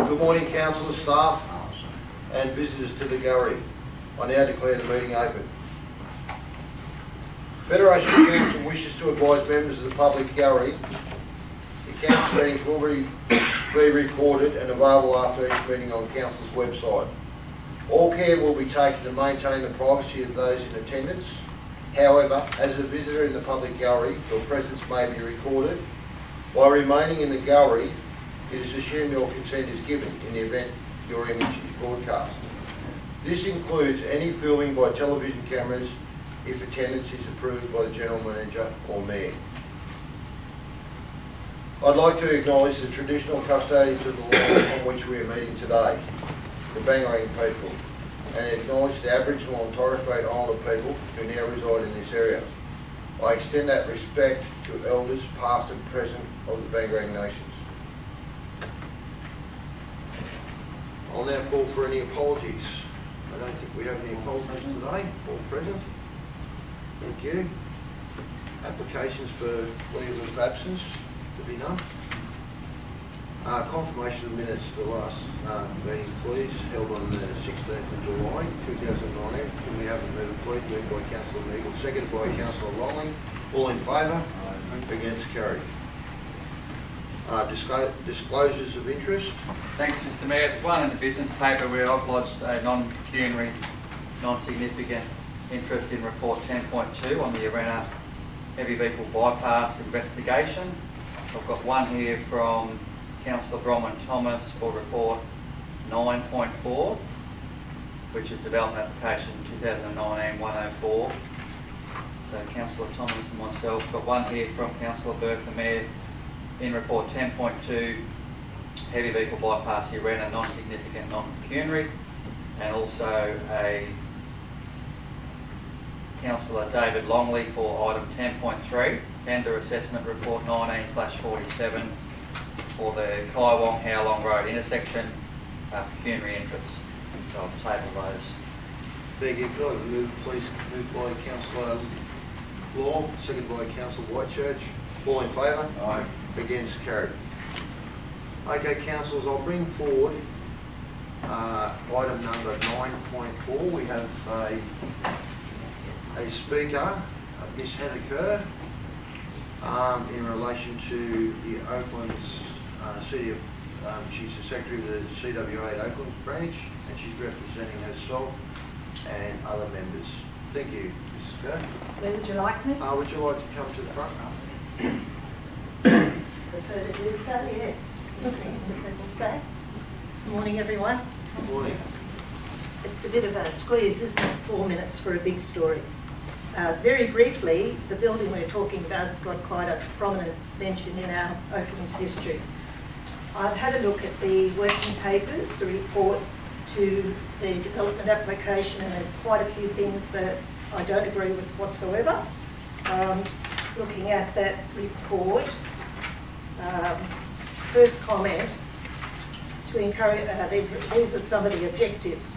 Good morning, councillors, staff and visitors to the gallery. I now declare the meeting open. Federation Council wishes to advise members of the public gallery the council meetings will be recorded and available after each meeting on council's website. All care will be taken to maintain the privacy of those in attendance. However, as a visitor in the public gallery, your presence may be recorded. By remaining in the gallery, it is assumed your consent is given in the event your image is broadcast. This includes any filming by television cameras if attendance is approved by the General Manager or Mayor. I'd like to acknowledge the traditional custodians of the land on which we are meeting today, the Bangarang people, and acknowledge the Aboriginal and Torres Strait Islander people who now reside in this area. I extend that respect to elders past and present of the Bangarang Nations. I'll now call for any apologies. I don't think we have any apologies today, all present. Thank you. Applications for leave of absence to be none. Confirmation of minutes for the last meeting, please, held on the 16th of July 2019. Can we have a mover, please? Moved by Councillor Meagle, seconded by Councillor Longley. All in favour? Against? Carried. Disclosures of interest. Thanks, Mr. Mayor. There's one in the business paper where I've lodged a non-pecuniary, non-significant interest in report 10.2 on the Arena heavy vehicle bypass investigation. I've got one here from Councillor Bronwyn Thomas for report 9.4, which is development application 2019-104. So Councillor Thomas and myself. Got one here from Councillor Bertha Mayor in report 10.2, heavy vehicle bypass Arena, non-significant, non-pecuniary, and also a Councillor David Longley for item 10.3, tender assessment report 19/47 for the Kaiwong Howlong Road intersection, pecuniary interest. So I'll table those. Thank you. Could I have a move, please? Moved by Councillor Law, seconded by Councillor Whitechurch. All in favour? Aye. Against? Carried. Okay, councillors, I'll bring forward item number 9.4. We have a speaker, Miss Hannah Kerr, in relation to the Oakland's city of, she's the secretary of the CWA at Oakland branch, and she's representing herself and other members. Thank you, Mrs. Kerr. Where would you like me? Would you like to come to the front? Prefer to do so, yes. People's backs. Good morning, everyone. Good morning. It's a bit of a squeeze, isn't it? 4 minutes for a big story. Very briefly, the building we're talking about has got quite a prominent mention in our Oakland's history. I've had a look at the working papers, the report to the development application, and there's quite a few things that I don't agree with whatsoever. Looking at that report, first comment, to encourage, these are some of the objectives.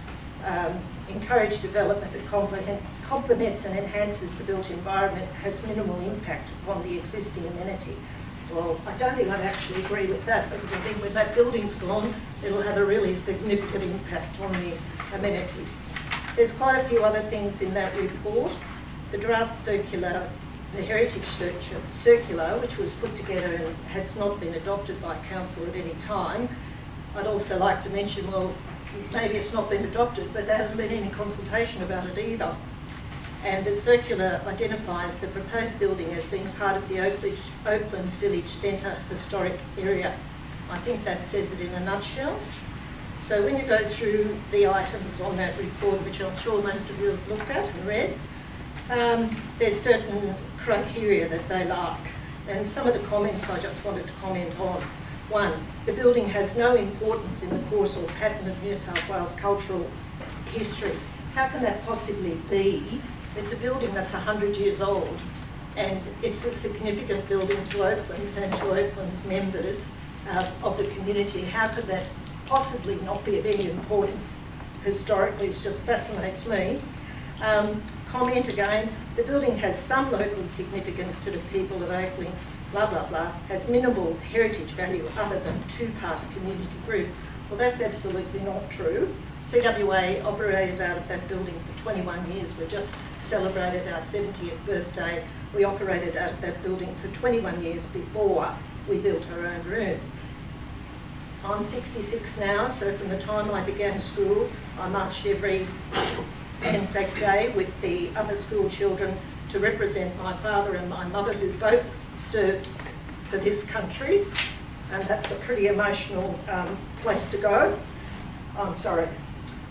Encourage development that complements and enhances the built environment, has minimal impact upon the existing amenity. Well, I don't think I'd actually agree with that, because I think when that building's gone, it'll have a really significant impact on the amenity. There's quite a few other things in that report. The draft circular, the heritage circular, which was put together and has not been adopted by council at any time. I'd also like to mention, well, maybe it's not been adopted, but there hasn't been any consultation about it either. And the circular identifies the proposed building as being part of the Oakland's Village Centre historic area. I think that says it in a nutshell. So when you go through the items on that report, which I'm sure most of you have looked at and read, there's certain criteria that they lack. And some of the comments I just wanted to comment on. One, the building has no importance in the course or pattern of New South Wales cultural history. How can that possibly be? It's a building that's 100 years old, and it's a significant building to Oakland's and to Oakland's members of the community. How could that possibly not be of any importance historically? It just fascinates me. Comment again, the building has some local significance to the people of blah, blah, blah, has minimal heritage value other than 2 past community groups. Well, that's absolutely not true. CWA operated out of that building for 21 years. We just celebrated our 70th birthday. We operated out of that building for 21 years before we built our own rooms. I'm 66 now, so from the time I began school, I marched every Anzac Day with the other school children to represent my father and my mother, who both served for this country, and that's a pretty emotional place to go. I'm sorry.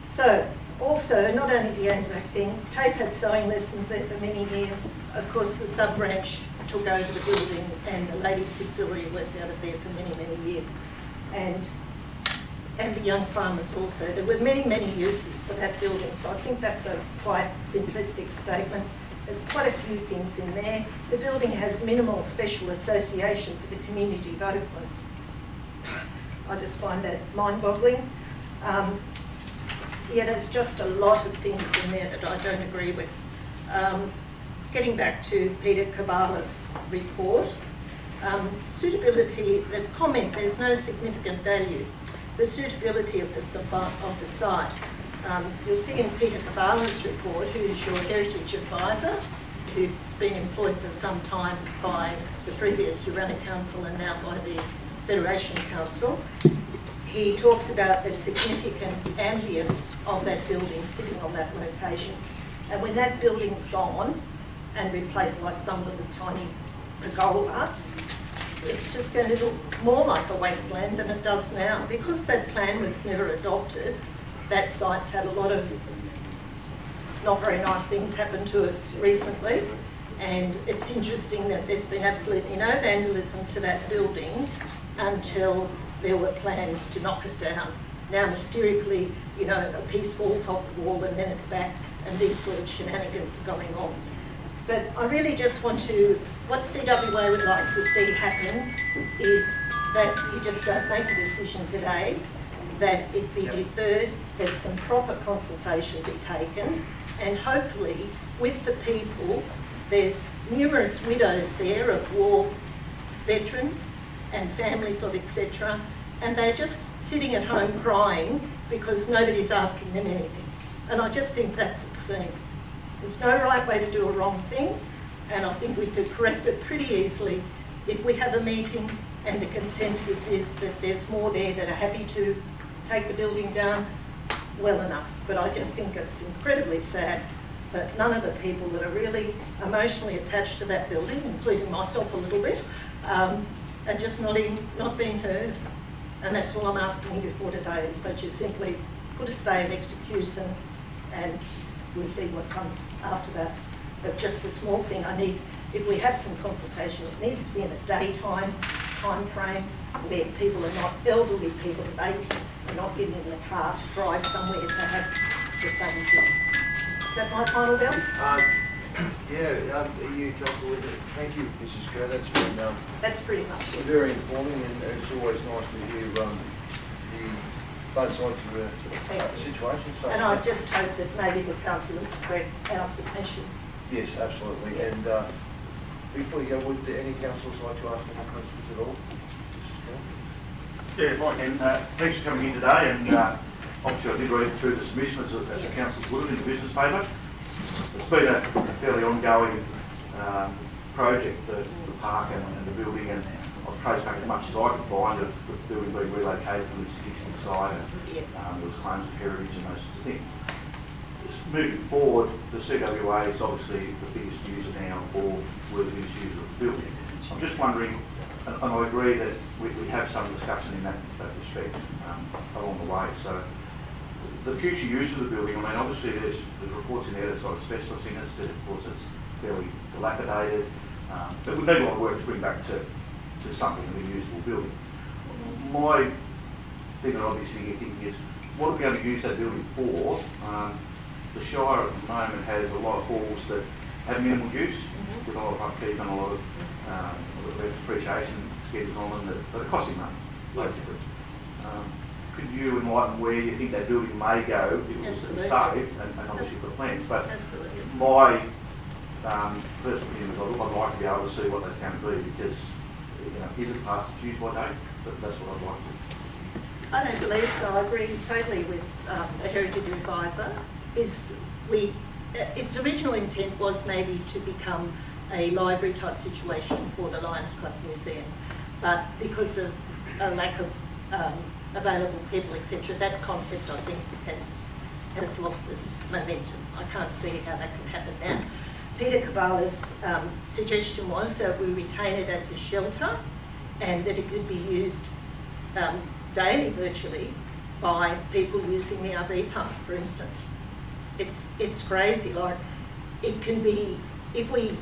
So, also, not only the Anzac thing, TAFE had sewing lessons there for many years. Of course, the sub-branch took over the building and the Ladies Auxiliary worked out of there for many, many years. And the young farmers also. There were many, many uses for that building, so I think that's a quite simplistic statement. There's quite a few things in there. The building has minimal special association for the community vote points. I just find that mind-boggling. Yeah, there's just a lot of things in there that I don't agree with. Getting back to Peter Kabala's report, suitability, the comment, there's no significant value. The suitability of the site. You'll see in Peter Kabala's report, who's your heritage advisor, who's been employed for some time by the previous Urana Council and now by the Federation Council. He talks about the significant ambience of that building sitting on that location. And when that building's gone and replaced by some little tiny pergola, it's just going to look more like a wasteland than it does now. Because that plan was never adopted, that site's had a lot of not very nice things happen to it recently. And it's interesting that there's been absolutely no vandalism to that building until there were plans to knock it down. Now, mysteriously, you know, a piece falls off the wall and then it's back, and these sort of shenanigans are going on. But I really just want to, what CWA would like to see happen is that you just don't make a decision today, that it be deferred, that some proper consultation be taken, and hopefully with the people, there's numerous widows there of war veterans and families of etc. And they're just sitting at home crying because nobody's asking them anything. And I just think that's obscene. There's no right way to do a wrong thing, and I think we could correct it pretty easily if we have a meeting and the consensus is that there's more there that are happy to take the building down, well enough. But I just think it's incredibly sad that none of the people that are really emotionally attached to that building, including myself a little bit, are just not being heard. And that's all I'm asking you for today, is that you simply put a stay of execution and we'll see what comes after that. But just a small thing, if we have some consultation, it needs to be in a daytime time frame where people are not, elderly people of 80 are not getting in the car to drive somewhere to have the same thing. Is that my final bill? You comfortable with it? Thank you, Mrs. Kerr. That's pretty much it. Very informing, and it's always nice to hear both sides of the situation. So and I just hope that maybe the councillors correct our submission. Yes, absolutely. And before you go, would any councillors like to ask any questions at all? Yeah, if I can. Thanks for coming in today, and obviously I did read through the submission as the councillors would in the business paper. It's been a fairly ongoing project, the park and the building, and I've traced back as much as I could find of the building being relocated from the existing site, and there was claims of heritage and those sorts of things. Moving forward, the CWA is obviously the biggest user now, or were the biggest user of the building. I'm just wondering, and I agree that we have some discussion in that respect along the way. So the future use of the building, I mean, obviously there's reports in there that's got asbestos in it, that of course it's fairly dilapidated, but we need a lot of work to bring back to something of a usable building. My thing that obviously you're thinking is, what are we going to use that building for? The Shire at the moment has a lot of halls that have minimal use, with a lot of upkeep and a lot of depreciation schedules on them that are costing money, basically. Could you enlighten where you think that building may go if it was saved, and obviously for plans? But my personal opinion is I'd like to be able to see what that's going to be, because is it past its use by date? But that's what I'd like to. I don't believe so. I agree totally with the Heritage Advisor. Its original intent was maybe to become a library type situation for the Lions Club Museum, but because of a lack of available people, etc., that concept I think has lost its momentum. I can't see how that can happen now. Peter Cabala's suggestion was that we retain it as a shelter and that it could be used daily virtually by people using the RV park, for instance. It's crazy. Like, it can be, if we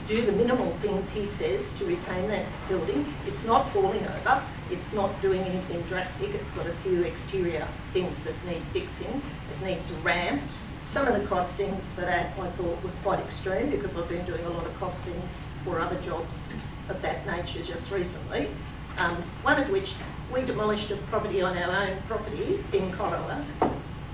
do the minimal things he says to retain that building, it's not falling over, it's not doing anything drastic, it's got a few exterior things that need fixing, it needs a ramp. Some of the costings for that I thought were quite extreme because I've been doing a lot of costings for other jobs of that nature just recently. One of which, we demolished a property on our own property in Corowa,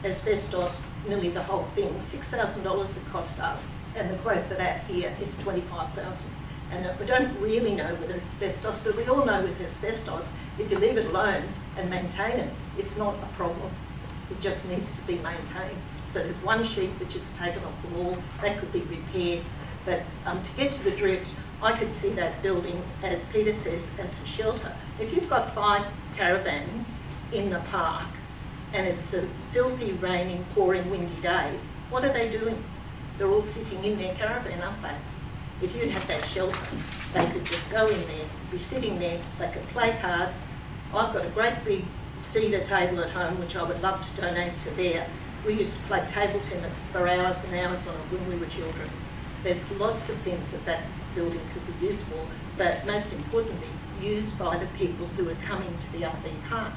asbestos, nearly the whole thing, $6,000 it cost us, and the quote for that here is $25,000. And we don't really know whether it's asbestos, but we all know with asbestos, if you leave it alone and maintain it, it's not a problem. It just needs to be maintained. So there's one sheet which is taken off the wall, that could be repaired. But to get to the drift, I could see that building, as Peter says, as a shelter. If you've got 5 caravans in the park and it's a filthy, raining, pouring, windy day, what are they doing? They're all sitting in their caravan, aren't they? If you had that shelter, they could just go in there, be sitting there, they could play cards. I've got a great big cedar table at home, which I would love to donate to there. We used to play table tennis for hours and hours on it when we were children. There's lots of things that building could be used for, but most importantly, used by the people who are coming to the RV park.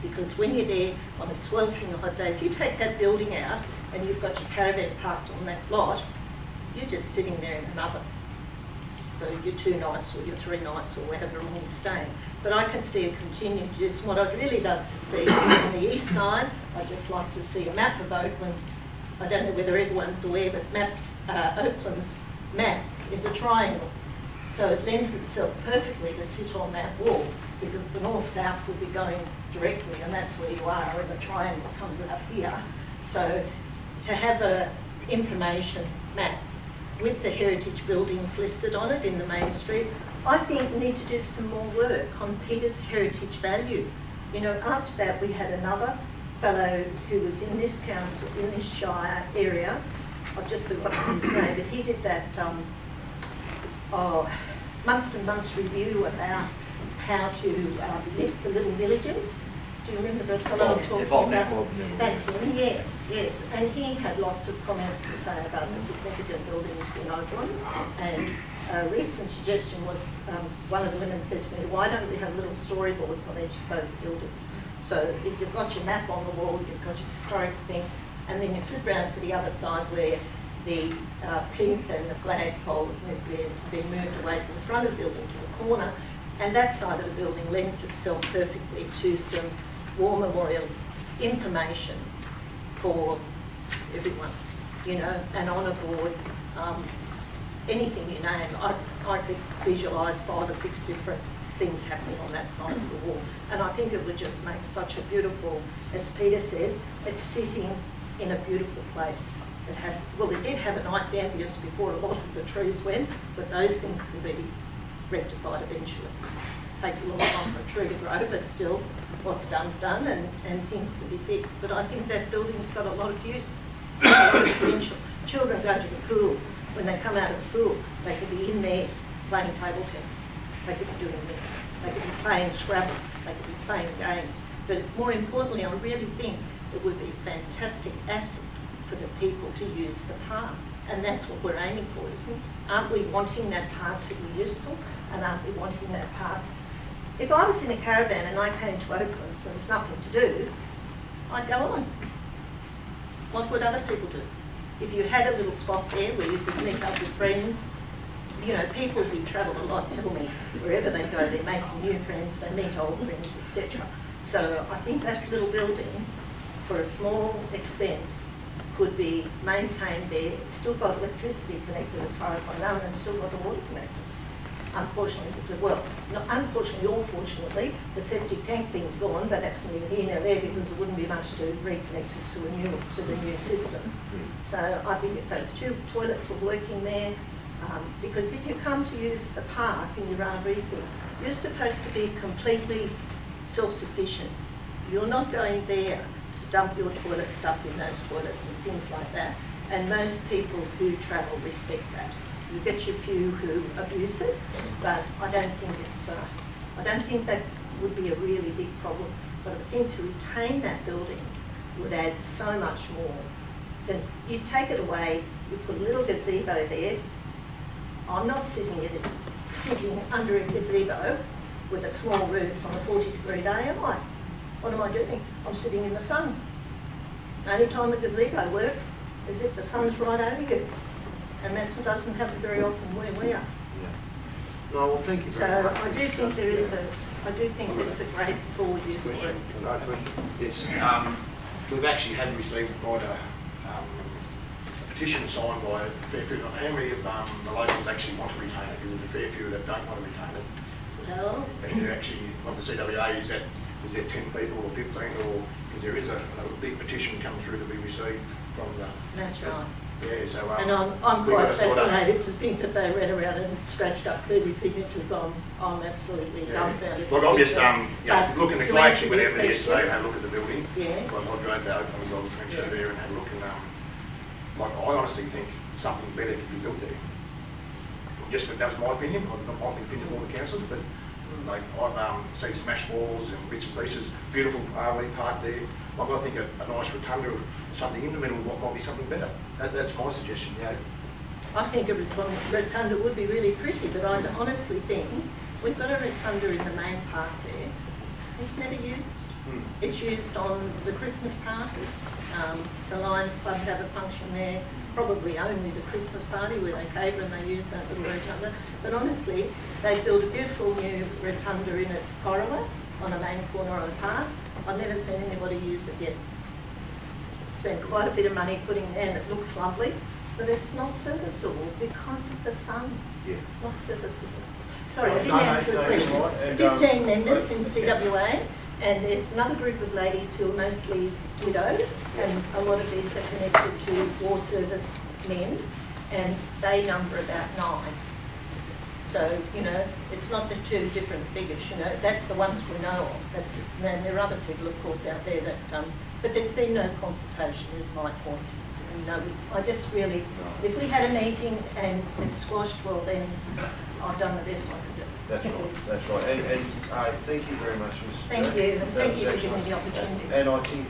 Because when you're there on a sweltering hot day, if you take that building out and you've got your caravan parked on that lot, you're just sitting there in an oven for your 2 nights or your 3 nights or whatever long you're staying. But I can see a continued use. What I'd really love to see on the east side, I'd just like to see a map of Oakland's. I don't know whether everyone's aware, but Oakland's map is a triangle. So it lends itself perfectly to sit on that wall because the north-south will be going directly, and that's where you are, and the triangle comes up here. So to have a information map with the heritage buildings listed on it in the main street, I think we need to do some more work on Peter's heritage value. You know, after that we had another fellow who was in this council, in this shire area, I've just forgotten his name, but he did that months and months review about how to lift the little villages. Do you remember the fellow I'm talking about? That's him, yes, yes. And he had lots of comments to say about the significant buildings in Oaklands. And a recent suggestion was, one of the women said to me, why don't we have little storyboards on each of those buildings? So if you've got your map on the wall, you've got your historic thing, and then you flip round to the other side where the plinth and the flagpole have been moved away from the front of the building to the corner, and that side of the building lends itself perfectly to some war memorial information for everyone, you know, an honour board, anything you name. I could visualise 5 or 6 different things happening on that side of the wall, and I think it would just make such a beautiful, as Peter says, it's sitting in a beautiful place. It has, well, it did have a nice ambience before a lot of the trees went, but those things can be rectified eventually. Takes a long time for a tree to grow, but still, what's done's done, and things can be fixed. But I think that building's got a lot of use, a lot of potential. Children go to the pool. When they come out of the pool, they could be in there playing table tennis. They could be doing that. They could be playing Scrabble. They could be playing games. But more importantly, I really think it would be a fantastic asset for the people to use the park. And that's what we're aiming for, isn't it? Aren't we wanting that park to be useful? And aren't we wanting that park? If I was in a caravan and I came to Oakland and there was nothing to do, I'd go on. What would other people do? If you had a little spot there where you could meet up with friends, you know, people who travel a lot tell me wherever they go, they're making new friends, they meet old friends, etc. So I think that little building, for a small expense, could be maintained there. It's still got electricity connected as far as I know, and it's still got the water connected. unfortunately, well, not unfortunately or fortunately, the septic tank thing's gone, but that's neither here nor there because it wouldn't be much to reconnect it to the new system. So I think if those 2 toilets were working there, because if you come to use the park in your RV thing, you're supposed to be completely self-sufficient. You're not going there to dump your toilet stuff in those toilets and things like that. And most people who travel respect that. You get your few who abuse it, but I don't think that would be a really big problem. But I think to retain that building would add so much more. Then you take it away, you put a little gazebo there. I'm not sitting under a gazebo with a small roof on a 40-degree day, am I? What am I doing? I'm sitting in the sun. The only time a gazebo works is if the sun's right over you. And that doesn't happen very often where we are. Yeah. No, well, thank you very much. So I do think there's a great forward use for it. No question. Yes, we've actually had received quite a petition signed by a fair few. How many of the locals actually want to retain it? Because there's a fair few that don't want to retain it. Well, And they're actually, like the CWA, is there 10 people or 15 or, because there is a big petition come through to be received from the... that's right. Yeah, so... And I'm we've got quite to sort of- fascinated to think that they ran around and scratched up 30 signatures. I'm absolutely dumbfounded. Look, I'm just But looking at to the answer collection whenever your yesterday and question- had a look at the building. Yeah. Like I drove that open as I was trenching there and had a look and like I honestly think something better could be built there. Just that was my opinion, not my opinion of all the councillors, but like I've seen smashed walls and bits and pieces, beautiful RV park there. Like I think a nice rotunda or something in the middle might be something better. That's my suggestion, yeah. I think a rotunda would be really pretty, but I honestly think we've got a rotunda in the main park there. It's never used. It's used on the Christmas party. The Lions Club have a function there, probably only the Christmas party where they cater and they use that little rotunda. But honestly, they've built a beautiful new rotunda in at Corowa on the main corner of the park. I've never seen anybody use it yet. Spent quite a bit of money putting it in. It looks lovely, but it's not serviceable because of the sun. Yeah. Not serviceable. Sorry, I didn't No, answer the you're question. right. And, 15 members in CWA, and there's another group of ladies who are mostly widows, and a lot of these are connected to war service men, and they number about 9. So, it's not the 2 different figures, that's the ones we know of. And there are other people, of course, out there that, but there's been no consultation, is my point. I just really, if we had a meeting and it's squashed, well then, I've done the best I could do. That's right. And thank you very much, Ms. Thank you, and That thank was you for giving excellent. me the opportunity. And I think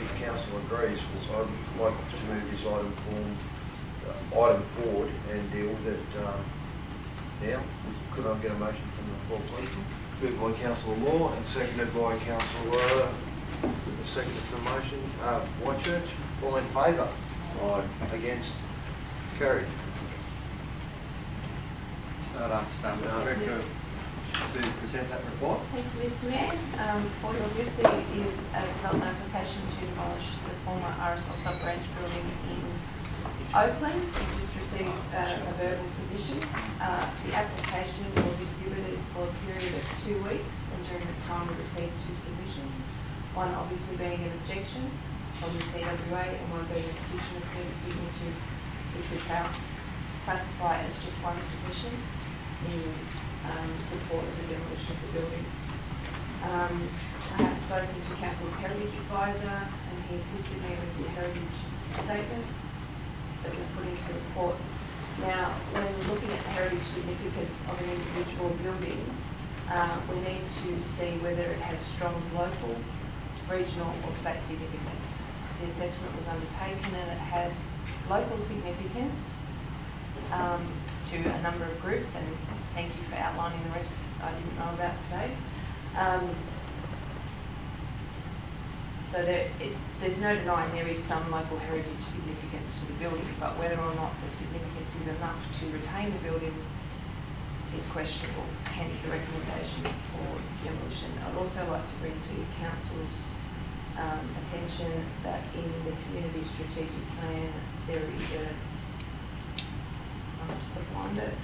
if council agrees, I'd like to move this item forward and deal with it now. Could I get a motion from the floor, please? Moved by Councillor Moore and seconded by Councillor, seconded for the motion, Whitechurch. All in favour? Aye. Against? Carried. So I'd ask Rebecca to present that report. Thank you, Mr Mayor. What obviously is a development application to demolish the former RSL sub-branch building in Oakland. So we just received a verbal submission. The application was exhibited for a period of 2 weeks, and during the time we received 2 submissions. One obviously being an objection from the CWA and one being a petition of 30 signatures, which we classify as just one submission in support of the demolition of the building. I have spoken to Council's Heritage Advisor and he assisted me with the heritage statement that was put into the report. Now, when looking at the heritage significance of an individual building, we need to see whether it has strong local, regional or state significance. The assessment was undertaken and it has local significance to a number of groups, and thank you for outlining the rest I didn't know about today. So there's no denying there is some local heritage significance to the building, but whether or not the significance is enough to retain the building is questionable, hence the recommendation for demolition. I'd also like to bring to Council's attention that in the community strategic plan there is I'll just find it,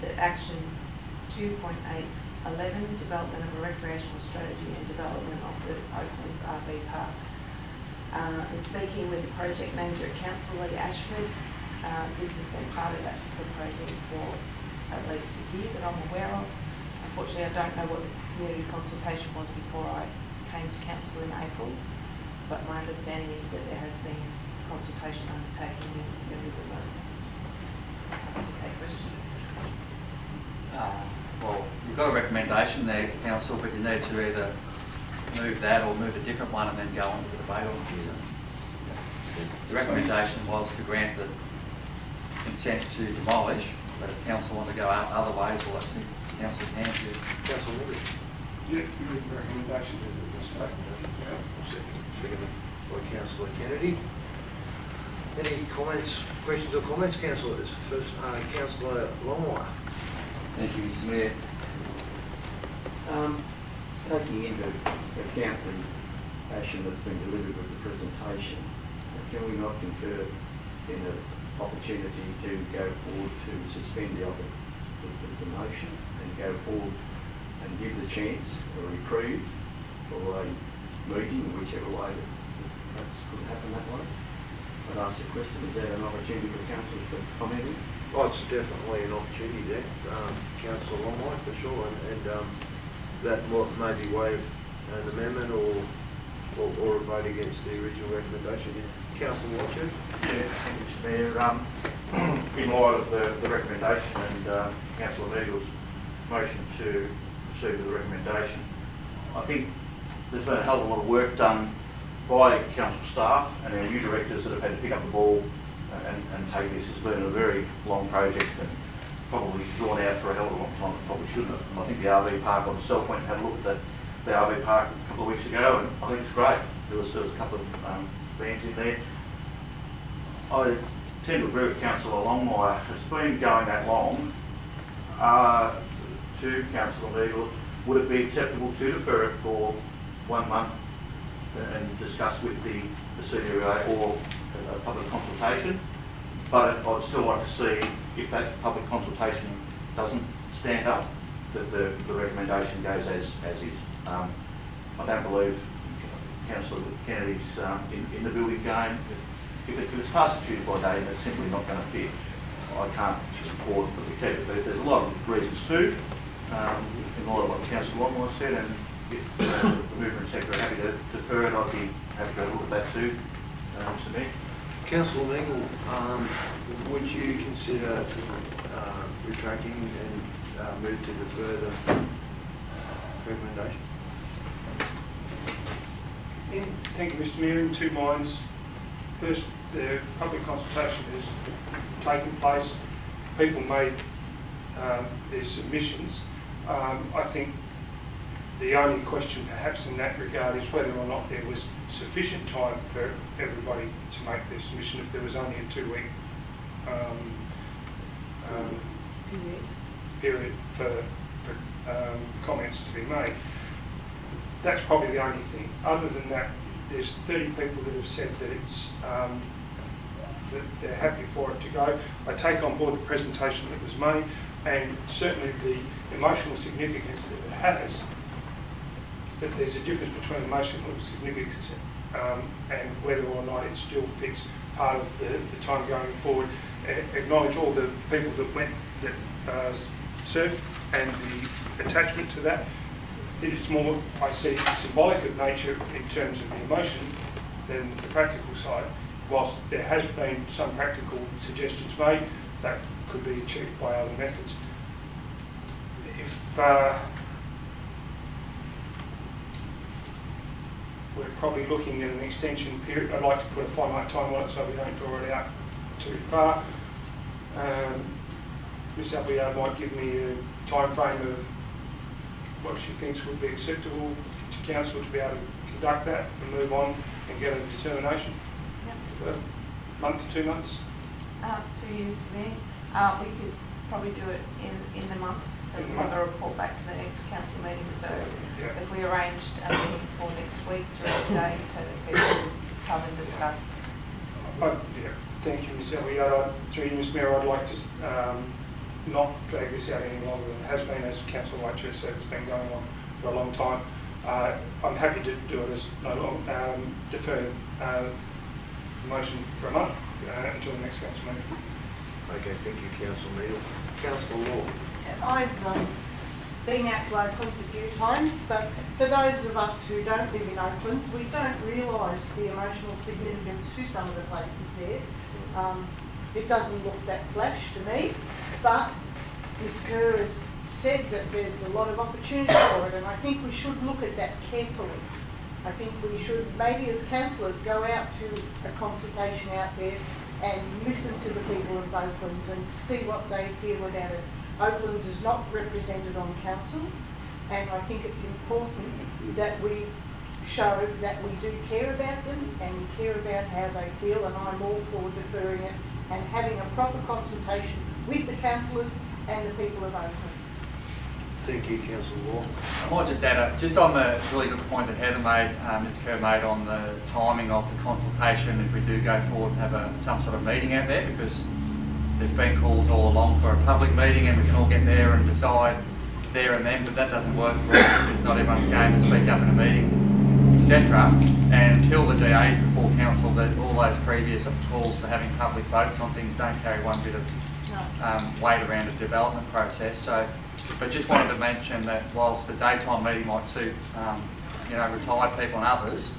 that action 2.8.11, development of a recreational strategy and development of the Oaklands RV Park. In speaking with the project manager at council, Lee Ashford, this has been part of that proposal for at least a year that I'm aware of. Unfortunately, I don't know what the community consultation was before I came to council in April, but my understanding is that there has been consultation undertaken with members of Oaklands. Happy to take questions. Well, you've got a recommendation there, council, but you need to either move that or move a different one and then go on to the debate on it. The recommendation was to grant the consent to demolish, but if council want to go out other ways, well, that's in council's hands. Councillor Moody. Yeah, you need a recommendation to the statement. Seconded by Councillor Kennedy. Any comments, questions or comments, councillors? First, Councillor Longmire. Thank you, Mr Mayor. Taking into account the passion that's been delivered with the presentation, can we not concur in an opportunity to go forward to suspend the motion and go forward and give the chance or reprieve for a meeting, whichever way that perhaps could happen that way? I'd ask the question, is that an opportunity for the councillors to comment on? Oh, it's definitely an opportunity there, Councillor Longmire, for sure, and that may be waived an amendment or a vote against the original recommendation. Councillor Watcher? Yeah, thank you, Mr Mayor. In light of the recommendation and Councillor Neagle's motion to proceed with the recommendation, I think there's been a hell of a lot of work done by council staff and our new directors that have had to pick up the ball and take this. It's been a very long project and probably drawn out for a hell of a long time. It probably shouldn't have. And I think the RV park on itself went and had a look at the RV park a couple of weeks ago, and I think it's great. There was a couple of vans in there. I tend to agree with Councillor Longmire. It's been going that long. To Councillor Neagle, would it be acceptable to defer it for 1 month and discuss with the CDRA or a public consultation? But I'd still like to see if that public consultation doesn't stand up, that the recommendation goes as is. I don't believe Councillor Kennedy's in the building game. If it's substituted by date and it's simply not going to fit, I can't support that we keep it. But there's a lot of reasons too, in light of what Councillor Longmire said, and if the movement sector are happy to defer it, I'd be happy to look at that too, Mr Mayor. Councillor Neagle, would you consider retracting and move to defer the recommendation? Thank you, Mr Mayor. In two minds. First, the public consultation has taken place. People made their submissions. I think the only question perhaps in that regard is whether or not there was sufficient time for everybody to make their submission if there was only a 2-week period for comments to be made. That's probably the only thing. Other than that, there's 30 people that have said that it's that they're happy for it to go. I take on board the presentation that was made and certainly the emotional significance that it has. But there's a difference between emotional significance and whether or not it still fits part of the time going forward. Acknowledge all the people that served and the attachment to that. It is more, I see, symbolic of nature in terms of the emotion than the practical side. Whilst there has been some practical suggestions made, that could be achieved by other methods. If we're probably looking at an extension period, I'd like to put a finite time on it so we don't draw it out too far. Ms Appleyard might give me a time frame of what she thinks would be acceptable to council to be able to conduct that and move on and get a determination. Yep. A month, 2 months? 2 years to me. We could probably do it in the month, so we have a report back to the next council meeting. So Yeah. if we arranged a meeting for next week during the day so that people can come and discuss. Yeah. Thank you, Ms Appleyard. Through you, Ms Mayor, I'd like to not drag this out any longer than it has been. As Councillor Whitechair said, it's been going on for a long time. I'm happy to do it as no long, defer motion for a month until the next council meeting. Okay, thank you, Councillor Neal. Councillor Law. I've been out to Oaklands a few times, but for those of us who don't live in Oaklands, we don't realise the emotional significance to some of the places there. It doesn't look that flash to me, but Ms Kerr has said that there's a lot of opportunity for it, and I think we should look at that carefully. I think we should, maybe as councillors, go out to a consultation out there and listen to the people of Oaklands and see what they feel about it. Oaklands is not represented on council, and I think it's important that we show that we do care about them and we care about how they feel, and I'm all for deferring it and having a proper consultation with the councillors and the people of Oaklands. Thank you, Councillor Law. I might just add, just on the really good point that Heather made, Ms Kerr made on the timing of the consultation, if we do go forward and have some sort of meeting out there, because there's been calls all along for a public meeting and we can all get there and decide there and then, but that doesn't work for us because not everyone's going to speak up in a meeting, etc. And until the DA is before council, that all those previous calls for having public votes on things don't carry one bit of weight around the development process. So, but just wanted to mention that whilst the daytime meeting might suit, retired people and others,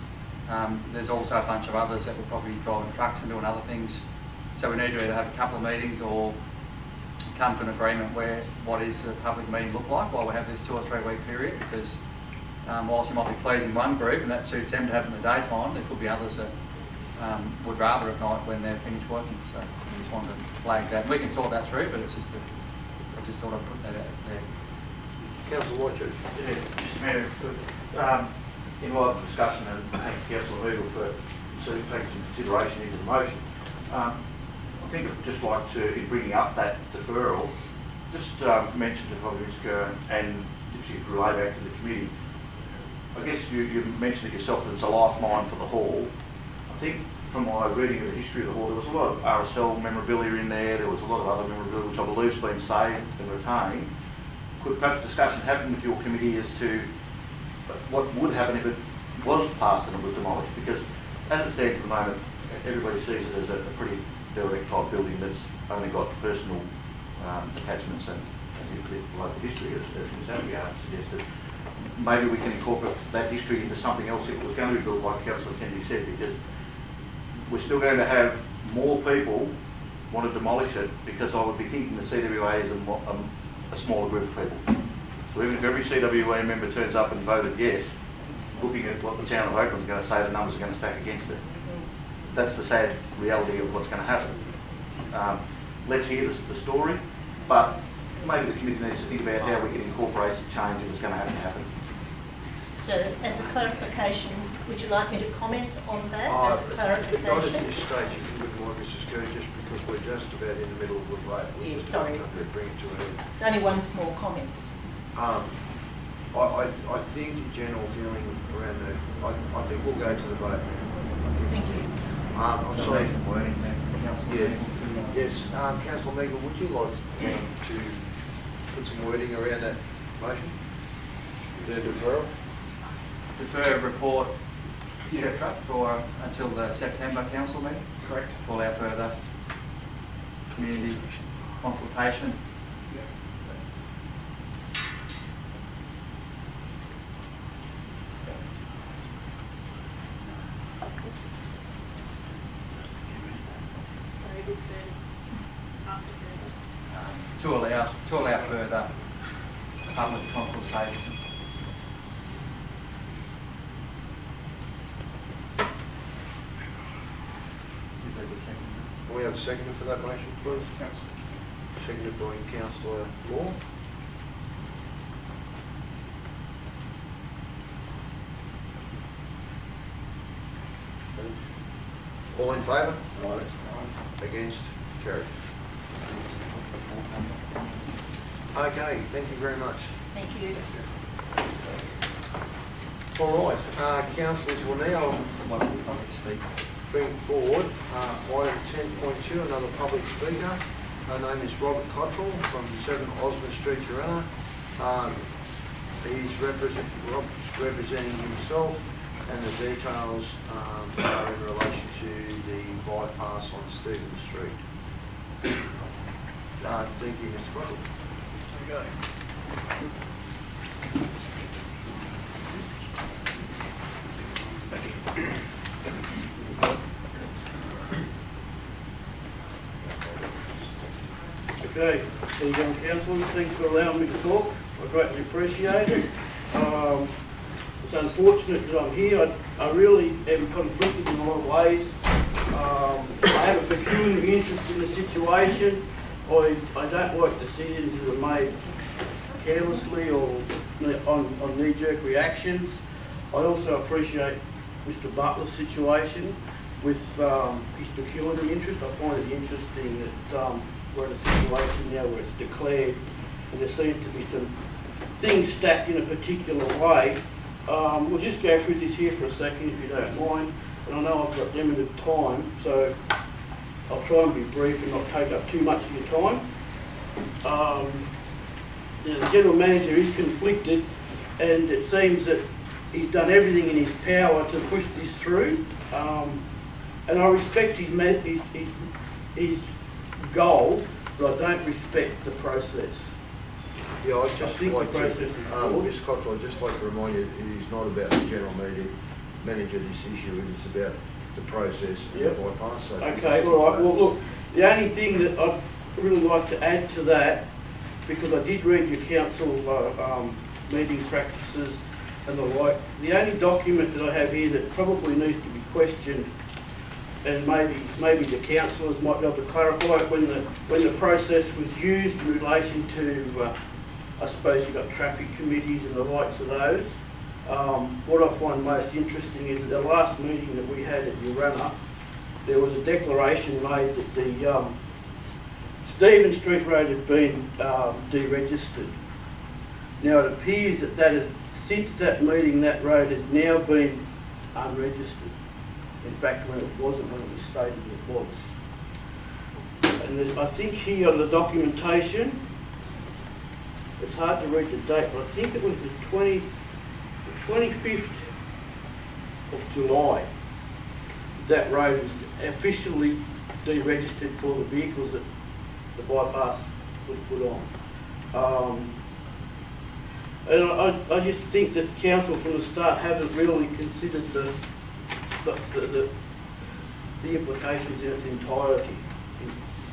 there's also a bunch of others that will probably be driving trucks and doing other things. So we need to either have a couple of meetings or come to an agreement where what is the public meeting look like while we have this 2 or 3 week period, because whilst it might be pleasing one group and that suits them to have it in the daytime, there could be others that would rather at night when they're finished working. So I just wanted to flag that. We can sort that through, but it's just I just thought I'd put that out there. Councillor Whitechair. Yeah, Mr Mayor, in light of the discussion, and thank Councillor Neal for taking some consideration into the motion, I think I'd just like to, in bringing up that deferral, just mention to probably Ms Kerr and if she could relay back to the committee. I guess you mentioned it yourself that it's a lifeline for the hall. I think from my reading of the history of the hall, there was a lot of RSL memorabilia in there was a lot of other memorabilia which I believe has been saved and retained. Could perhaps discussion happen with your committee as to what would happen if it was passed and it was demolished? Because as it stands at the moment, everybody sees it as a pretty derelict type building that's only got personal attachments and local history, as Ms Abigail suggested. Maybe we can incorporate that history into something else if it was going to be built, like Councillor Kennedy said, because we're still going to have more people want to demolish it, because I would be thinking the CWA is a smaller group of people. So even if every CWA member turns up and voted yes, looking at what the town of Oakland is going to say, the numbers are going to stack against it. That's the sad reality of what's going to happen. Let's hear the story, but maybe the committee needs to think about how we can incorporate change if it's going to have to happen. So, as a clarification, would you like me to comment on that as a Not at clarification? this stage, if you wouldn't mind, Mrs Kerr, just because we're just about in the middle of the vote. Yeah, sorry. To bring it to an end. It's only one small comment. I think the general feeling around I think we'll go to the vote now. Thank you. I'm So sorry. there's some wording there, Councillor. Yeah. Yes, Councillor Meagle, would you like to put some wording around that motion? The deferral? Defer report, etc. for until the September council meeting. Correct. Call out further community consultation. To allow further public consultation. If there's a second. Can we have a seconder for that motion, please? Councillor. Seconded by Councillor Law. All in favour? Against? Carried. Okay, thank you very much. Thank you. All right, councillors will now Public speak. bring forward item 10.2, another public speaker. Her name is Robert Cottrell from 7 Osmond Street, Urana. Rob's representing himself, and the details are in relation to the bypass on Stephen Street. Thank you, Mr. Cottrell. Okay, so young councillors, thanks for allowing me to talk. I greatly appreciate it. It's unfortunate that I'm here. I really am conflicted in a lot of ways. I have a peculiar interest in the situation. I don't like decisions that are made carelessly or on knee-jerk reactions. I also appreciate Mr. Butler's situation with his peculiar interest. I find it interesting that we're in a situation now where it's declared and there seems to be some things stacked in a particular way. We'll just go through this here for a second if you don't mind. And I know I've got limited time, so I'll try and be brief and not take up too much of your time. The General Manager is conflicted, and it seems that he's done everything in his power to push this through. And I respect his goal, but I don't respect the process. Yeah, I'd just think like the process is flawed. Ms. Cottrell, I'd just like to remind you, it is not about the General Manager, this issue, it is about the process and Yep. the bypass. So Okay, all right. Well, look, the only thing that I'd really like to add to that, because I did read your council meeting practices and the like, the only document that I have here that probably needs to be questioned, and maybe the councillors might be able to clarify it, when the process was used in relation to, I suppose you've got traffic committees and the likes of those. What I find most interesting is at the last meeting that we had at Urana, there was a declaration made that the Stephen Street Road had been deregistered. Now it appears that since that meeting, that road has now been unregistered. In fact, when it wasn't, when it was stated it was. And I think here on the documentation, it's hard to read the date, but I think it was the 25th of July, that road was officially deregistered for the vehicles that the bypass was put on. And I just think that council from the start haven't really considered the implications in its entirety.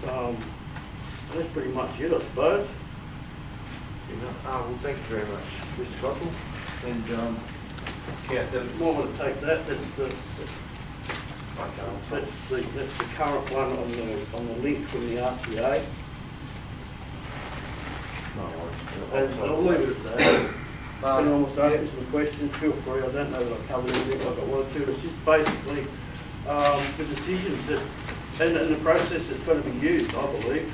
That's pretty much it, I suppose. Well, thank you very much, Mr. Cottrell. And Might want to take that. That's the current one on the link from the RTA. And I'll leave it at that. If anyone wants to ask me some questions, feel free. I don't know that I've covered everything I've got one or two. It's just basically the decisions that and the process that's going to be used, I believe.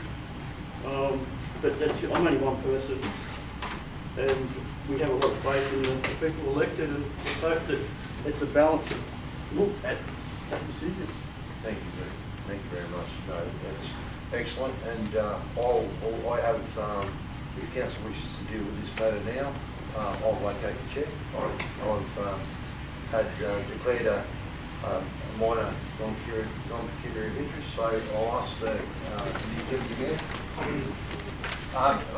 But I'm only one person, and we have a lot of faith in the people elected, and let's hope that it's a balanced look at that decision. thank you very much. No, that's excellent. And I have, if the council wishes to deal with this matter now, I'll vacate the chair. I've declared a minor non-pecuniary interest, so I'll ask the Deputy Mayor.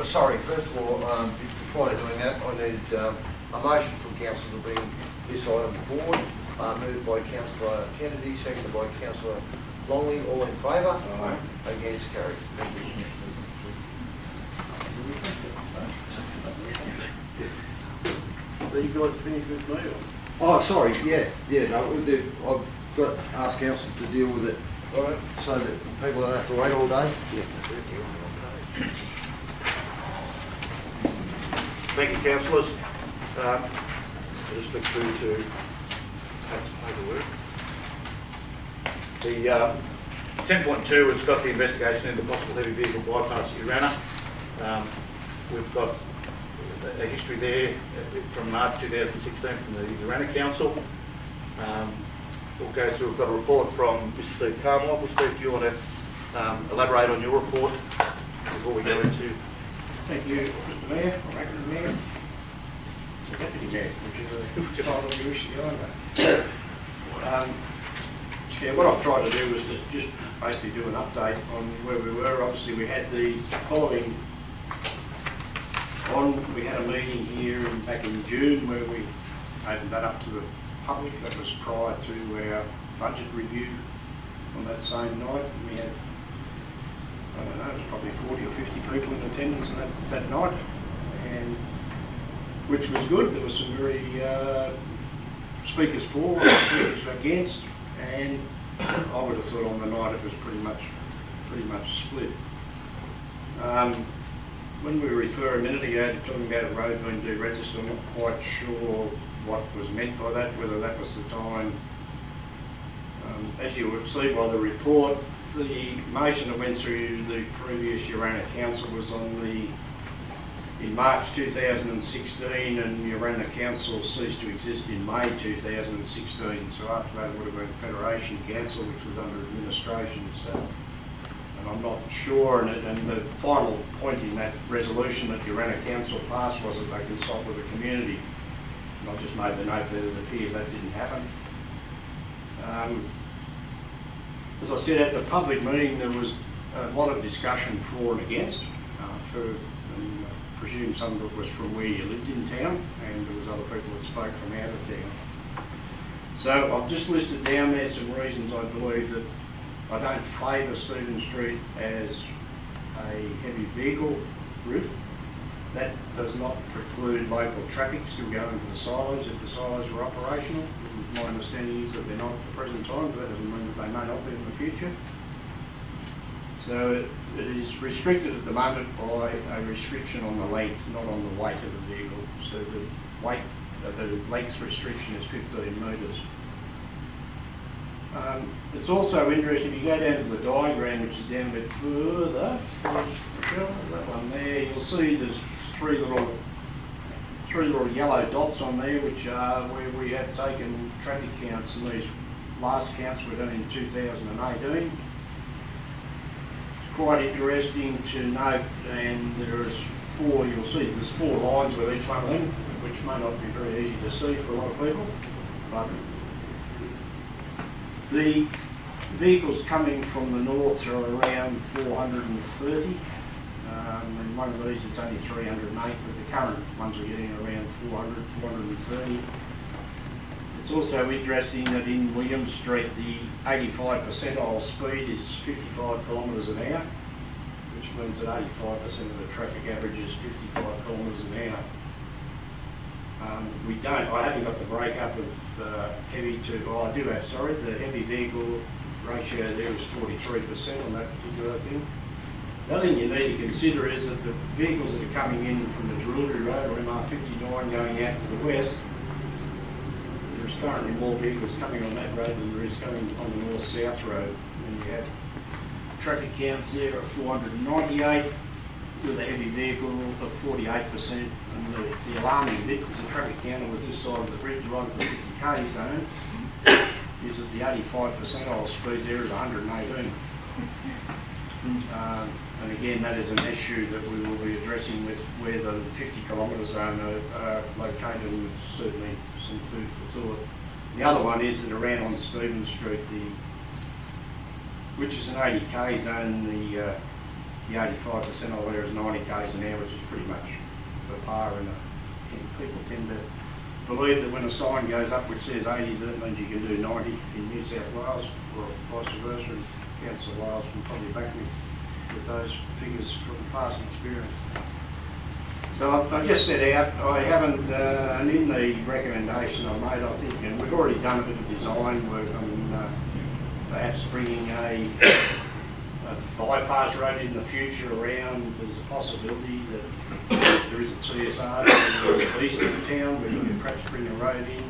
Sorry, first of all, before doing that, I need a motion from council to bring this item forward. Moved by Councillor Kennedy, seconded by Councillor Longley. All in favour? Aye. Against, carried. Thank you. Are you guys finished with me? Or? Oh, sorry, no, I've got to ask council to deal with it. All right. So that people don't have to wait all day. Yeah. Thank you, councillors. I'll just flick through to paperwork. The 10.2 has got the investigation into possible heavy vehicle bypass at Urana. We've got a history there from March 2016 from the Urana Council. We'll go through, we've got a report from Mr. Steve Carmichael. Steve, do you want to elaborate on your report before we go into... Thank you, Mr. Mayor, or Acting Mayor, or Deputy Mayor, which is a title you wish to go under. Yeah, what I've tried to do was to just basically do an update on where we were. Obviously, we had the following on. We had a meeting here back in June where we opened that up to the public. That was prior to our budget review on that same night. And we had, I don't know, it was probably 40 or 50 people in attendance that night, and which was good. There were some very speakers for, speakers against, and I would have thought on the night it was pretty much split. When we refer a minute ago to talking about a road being deregistered, I'm not quite sure what was meant by that, whether that was the time. As you would see by the report, the motion that went through the previous Urannah Council was in March 2016, and Urannah Council ceased to exist in May 2016. So after that, it would have been Federation Council, which was under administration. So, and I'm not sure. And the final point in that resolution that Urannah Council passed was that they consult with the community. And I just made the note that it appears that didn't happen. As I said at the public meeting, there was a lot of discussion for and against. I presume some of it was from where you lived in town, and there was other people that spoke from out of town. So I've just listed down there some reasons I believe that I don't favour Stephen Street as a heavy vehicle route. That does not preclude local traffic still going to the silos if the silos are operational. My understanding is that they're not at the present time, but that doesn't mean that they may not be in the future. So it is restricted at the moment by a restriction on the length, not on the weight of the vehicle. So the length restriction is 15 metres. It's also interesting, if you go down to the diagram, which is down a bit further, that one there, you'll see there's three little yellow dots on there, which are where we have taken traffic counts, and these last counts were done in 2018. It's quite interesting to note, and there's you'll see there's 4 lines with each one of them, which may not be very easy to see for a lot of people, but the vehicles coming from the north are around 430. And one of these it's only 308, but the current ones we're getting are around 400, 430. It's also interesting that in William Street the 85 percentile speed is 55 kilometres an hour, which means that 85% of the traffic average is 55 kilometres an hour. I haven't got the breakup of heavy to, oh I do have, sorry, the heavy vehicle ratio there is 43% on that particular thing. The other thing you need to consider is that the vehicles that are coming in from the Drury Road or MR59 going out to the west, there's currently more vehicles coming on that road than there is coming on the north-south road. And you have traffic counts there of 498 with a heavy vehicle of 48%. And the alarming bit, because the traffic counter was this side of the bridge right at the 50k zone, is that the 85 percentile speed there is 118. And again, that is an issue that we will be addressing with where the 50 kilometre zone are located, with certainly some food for thought. The other one is that around on Stephen Street, which is an 80k zone, the 85 percentile there is 90 k's an hour, which is pretty much for par. And people tend to believe that when a sign goes up which says 80, that means you can do 90 in New South Wales, or vice versa. And Council of Wales can probably back me with those figures from past experience. So I've just set out, I haven't, and in the recommendation I made, I think, and we've already done a bit of design work on perhaps bringing a bypass road in the future around. There's a possibility that there is a TSR to the east of the town. We're going to perhaps bring a road in,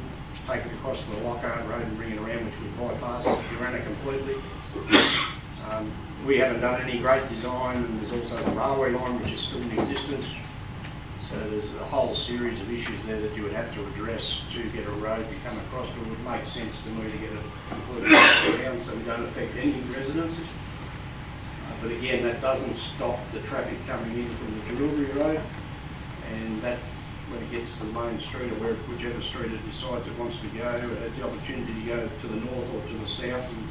take it across to the Lockhart Road and bring it around, which would bypass Urannah completely. We haven't done any great design, and there's also the railway line which is still in existence. So there's a whole series of issues there that you would have to address to get a road to come across. It would make sense to me to get it completely down so we don't affect any residences. But again, that doesn't stop the traffic coming in from the Jerilderie Road, and that, when it gets to the main street or whichever street it decides it wants to go, it has the opportunity to go to the north or to the south. And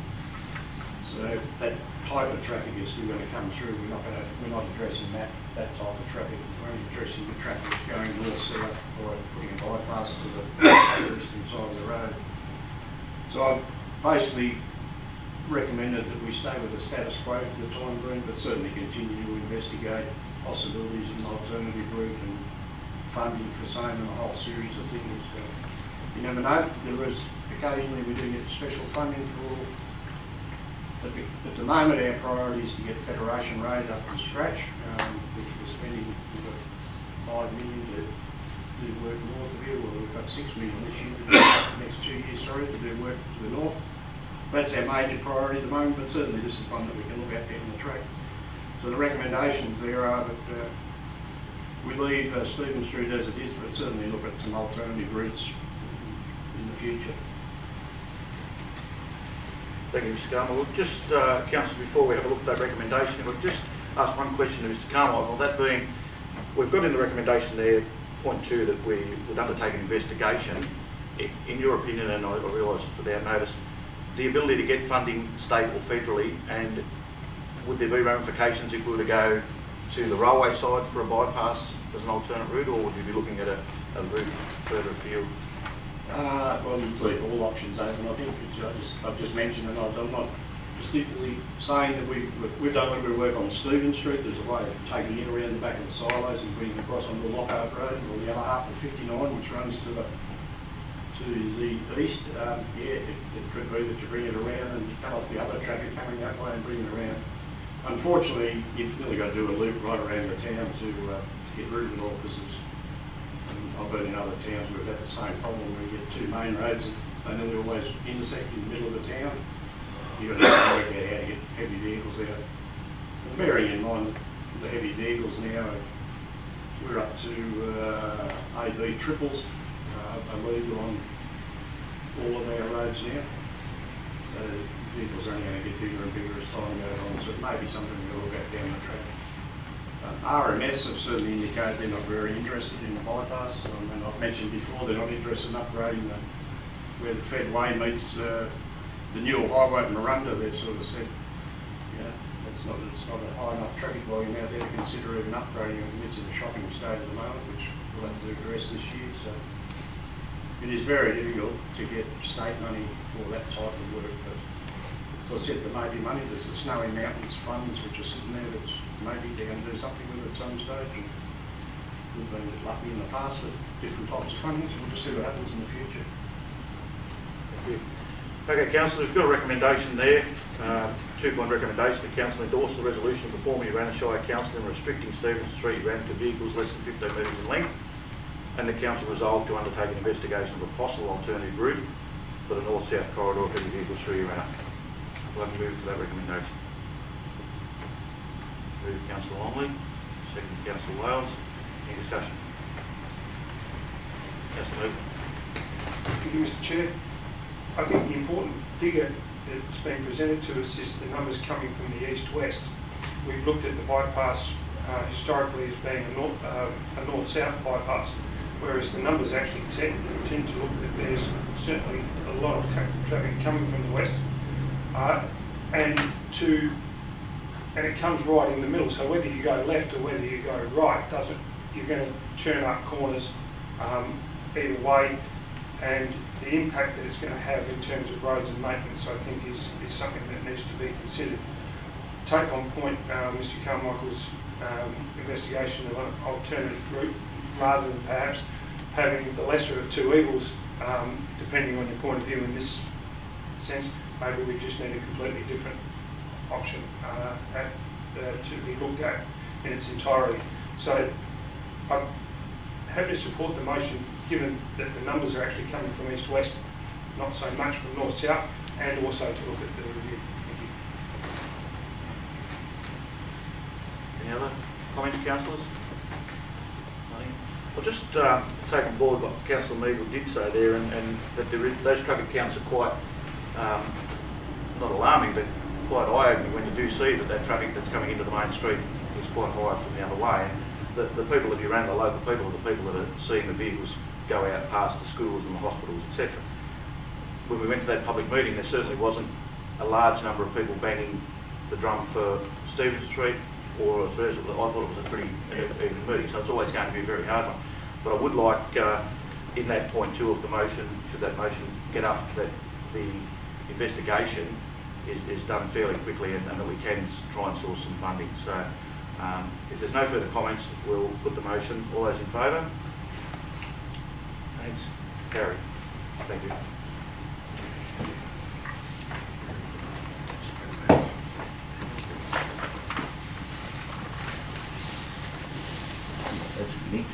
so that type of traffic is still going to come through. We're not addressing that type of traffic. We're only addressing the traffic going north-south by putting a bypass to the eastern side of the road. So I've basically recommended that we stay with the status quo for the time being, but certainly continue to investigate possibilities of an alternative route and funding for the same and a whole series of things. You never know. There is occasionally we do get special funding for. At the moment, our priority is to get Federation Road up to scratch, which we're spending $5 million to do work north of here. Well, we've got $6 million this year, the next 2 years, to do work to the north. That's our major priority at the moment, but certainly this is one that we can look at down the track. So the recommendations there are that we leave Stephen Street as it is, but certainly look at some alternative routes in the future. Thank you, Mr. Carmichael. Just, Councillor, before we have a look at that recommendation, we'll just ask one question to Mr. Carmichael, that being, we've got in the recommendation there, point 2, that we would undertake an investigation. In your opinion, and I realise it's without notice, the ability to get funding state or federally, and would there be ramifications if we were to go to the railway side for a bypass as an alternate route, or would you be looking at a route further afield? Well, you leave all options open. I think I've just mentioned, and I'm not particularly saying that we've done a little bit of work on Stephen Street. There's a way of taking it around the back of the silos and bringing it across onto Lockhart Road, or the other half of 59, which runs to the east. Yeah, it could be that you bring it around and cut off the other traffic coming that way and bring it around. Unfortunately, you've really got to do a loop right around the town to get rid of it all, because I've been in other towns where we've had the same problem where you get 2 main roads and they nearly always intersect in the middle of the town. You've got to work out how to get heavy vehicles out. And bearing in mind the heavy vehicles now, we're up to AB triples, I believe, on all of our roads now. So vehicles are only going to get bigger and bigger as time goes on, so it may be something we'll look at down the track. RMS have certainly indicated they're not very interested in the bypass, and I've mentioned before they're not interested in upgrading where the Fed Way meets the Newell Highway at Miranda. They've sort of said, it's not a high enough traffic volume out there to consider even upgrading it. It's in a shopping state at the moment, which we'll have to do the rest this year. So it is very difficult to get state money for that type of work. But as I said, there may be money. There's the Snowy Mountains funds which are sitting there. That's maybe they're going to do something with it at some stage. And we've been a bit lucky in the past with different types of funding, so we'll just see what happens in the future. Thank you. Okay, Councillor, we've got a recommendation there, 2-point recommendation. The Council endorse the resolution of the former Urannah Shire Council in restricting Stephen Street ramp to vehicles less than 15 metres in length, and the Council resolved to undertake an investigation of a possible alternative route for the north-south corridor of heavy vehicles through Urannah. I'd like to move for that recommendation. Move Councillor Longley, second Councillor Wales. Any discussion? Councillor Moody. Thank you, Mr. Chair. I think the important figure that's been presented to us is the numbers coming from the east-west. We've looked at the bypass historically as being a north-south bypass, whereas the numbers actually tend to look that there's certainly a lot of traffic coming from the west. And it comes right in the middle, so whether you go left or whether you go right, you're going to churn up corners either way, and the impact that it's going to have in terms of roads and maintenance, I think, is something that needs to be considered. Take on point Mr. Carmichael's investigation of an alternative route, rather than perhaps having the lesser of 2 evils, depending on your point of view in this sense. Maybe we just need a completely different option to be looked at in its entirety. So I'm happy to support the motion, given that the numbers are actually coming from east-west, not so much from north-south, and also to look at the review. Thank you. Any other comments, councillors? Nothing? I'll just take on board what Councillor Meagle did say there, and that those traffic counts are quite, not alarming, but quite eye-opening when you do see that that traffic that's coming into the main street is quite high from the other way. And the people, if you ran the local people, are the people that are seeing the vehicles go out past the schools and the hospitals, etc. When we went to that public meeting, there certainly wasn't a large number of people banging the drum for Stevenson Street or Thursday. I thought it was a pretty even meeting, so it's always going to be a very hard one. But I would like, in that point 2 of the motion, should that motion get up, that the investigation is done fairly quickly and that we can try and source some funding. So if there's no further comments, we'll put the motion. All those in favour? Thanks. Carried. Thank you. That's unique.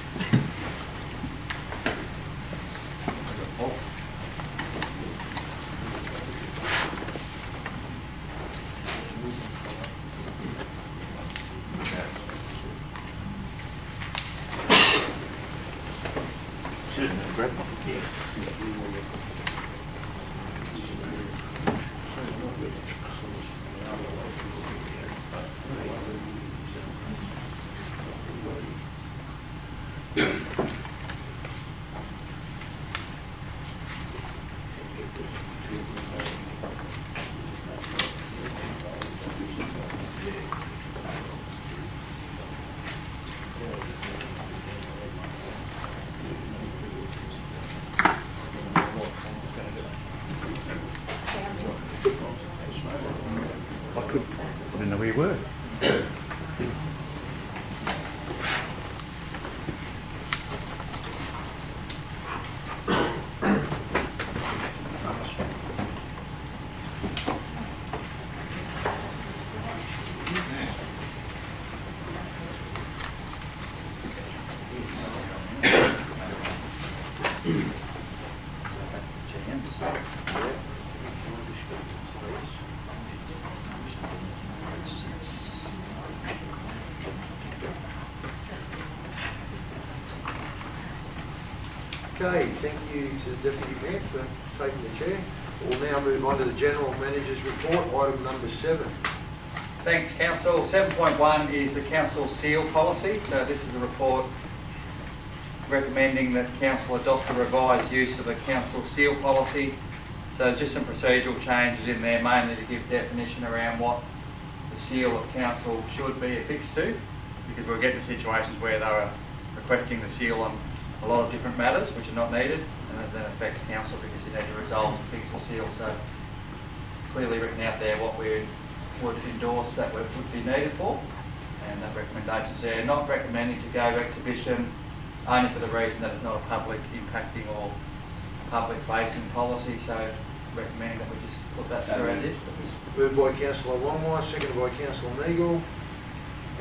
I didn't know where you were. Okay, thank you to the Deputy Mayor for taking the chair. We'll now move on to the General Manager's report, item number 7. Thanks, Council. 7.1 is the Council seal policy. So this is a report recommending that Council adopt a revised use of the Council seal policy. So just some procedural changes in there, mainly to give definition around what the seal of Council should be affixed to, because we're getting situations where they were requesting the seal on a lot of different matters which are not needed, and that then affects Council because you need to resolve and fix the seal. So it's clearly written out there what we would endorse that would be needed for, and that recommendation's there. Not recommending to go to exhibition only for the reason that it's not a public impacting or public facing policy, so recommending that we just put that through as is. Moved by Councillor Longmire, seconded by Councillor Neagle.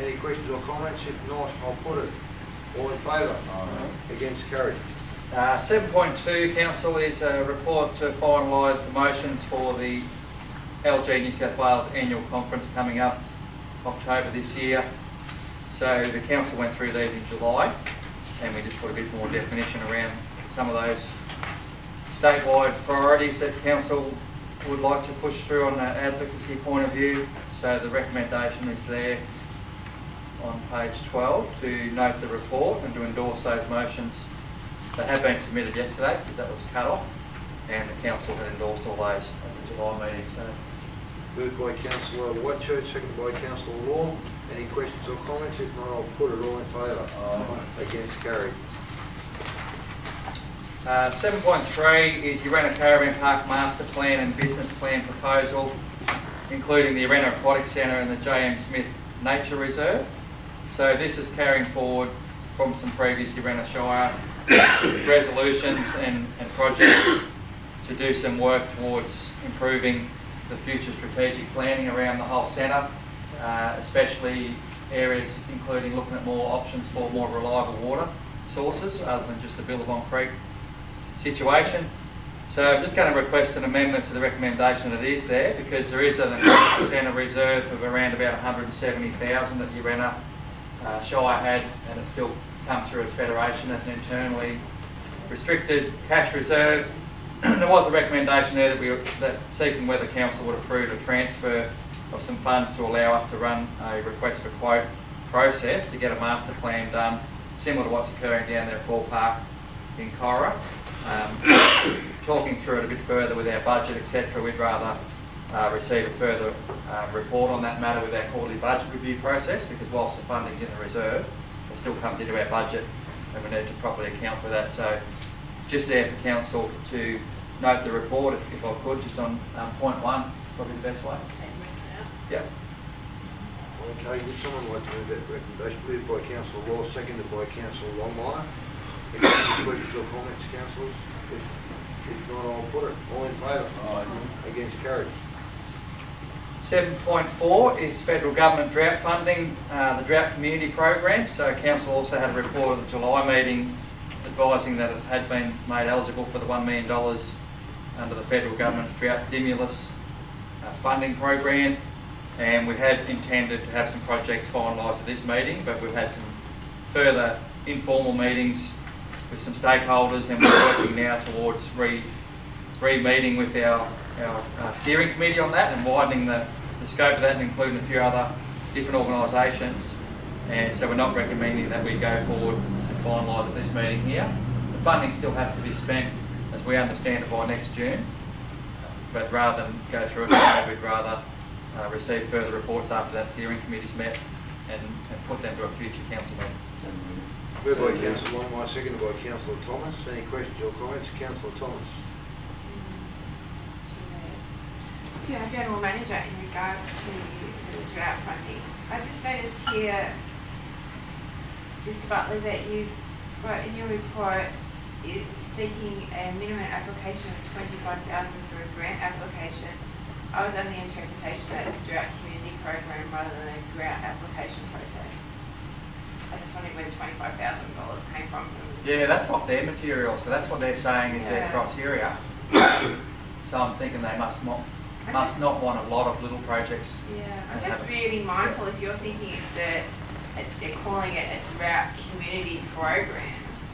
Any questions or comments? If not, I'll put it. All in favour? Against? Carried. 7.2, Council, is a report to finalise the motions for the LG New South Wales annual conference coming up October this year. So the Council went through these in July, and we just put a bit more definition around some of those statewide priorities that Council would like to push through on an advocacy point of view. So the recommendation is there on page 12 to note the report and to endorse those motions that have been submitted yesterday, because that was cut off, and the Council had endorsed all those at the July meeting. So Moved by Councillor Whitchurch, seconded by Councillor Law. Any questions or comments? If not, I'll put it. All in favour? Against? Carried. 7.3 is the Arena Caravan Park Master Plan and Business Plan proposal, including the Arena Aquatic Centre and the J.M. Smith Nature Reserve. So this is carrying forward from some previous Arena Shire resolutions and projects to do some work towards improving the future strategic planning around the whole centre, especially areas including looking at more options for more reliable water sources other than just the Billabong Creek situation. So I'm just going to request an amendment to the recommendation that is there, because there is an centre reserve of around about 170,000 that Urena Shire had, and it's still come through as Federation as an internally restricted cash reserve. There was a recommendation there that seeking whether Council would approve a transfer of some funds to allow us to run a request for quote process to get a master plan done, similar to what's occurring down there at Ball Park in Cora. Talking through it a bit further with our budget, etc., we'd rather receive a further report on that matter with our quarterly budget review process, because whilst the funding's in the reserve, it still comes into our budget and we need to properly account for that. So just there for council to note the report, if I could, just on point 1, probably the best way. Yep. Okay, would someone like to move that recommendation? Moved by Councillor Law, seconded by Councillor Longmire. Any questions or comments, councillors? If not, I'll put it. All in favour? Aye. Against, carried. 7.4 is federal government drought funding, the Drought Community Program. So council also had a report at the July meeting advising that it had been made eligible for the $1 million under the federal government's drought stimulus funding program. And we had intended to have some projects finalised at this meeting, but we've had some further informal meetings with some stakeholders, and we're working now towards re-meeting with our steering committee on that and widening the scope of that and including a few other different organisations. And so we're not recommending that we go forward and finalise at this meeting here. The funding still has to be spent, as we understand it, by next June. But rather than go through it now, we'd rather receive further reports after that steering committee's met and put them to a future council meeting. Moved by Councillor Longmire, seconded by Councillor Thomas. Any questions or comments? Councillor Thomas. To our General Manager in regards to the drought funding, I just noticed here, Mr. Butler, that you've got in your report seeking a minimum application of $25,000 for a grant application. I was under the interpretation that it's a drought community program rather than a drought application process. I just wondered where the $25,000 came from. Yeah, that's off their material, so that's what they're saying is their criteria. So I'm thinking they must not want a lot of little projects. Yeah, I'm just really mindful if you're thinking they're calling it a drought community program.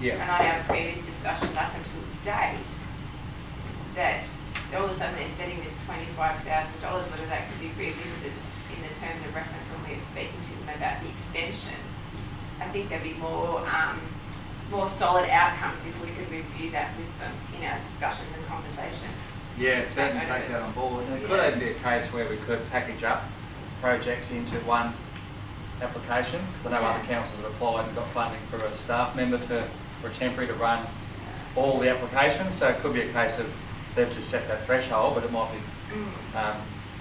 Yeah. And I have previous discussions up until date that all of a sudden they're setting this $25,000, whether that could be revisited in the terms of reference when we were speaking to them about the extension. I think there'd be more solid outcomes if we could review that with them in our discussions and conversation. Yeah, certainly take that on board. And it could even be a case where we could package up projects into one application, because I know other councils have applied and got funding for a staff member for a temporary to run all the applications. So it could be a case of they've just set that threshold, but it might be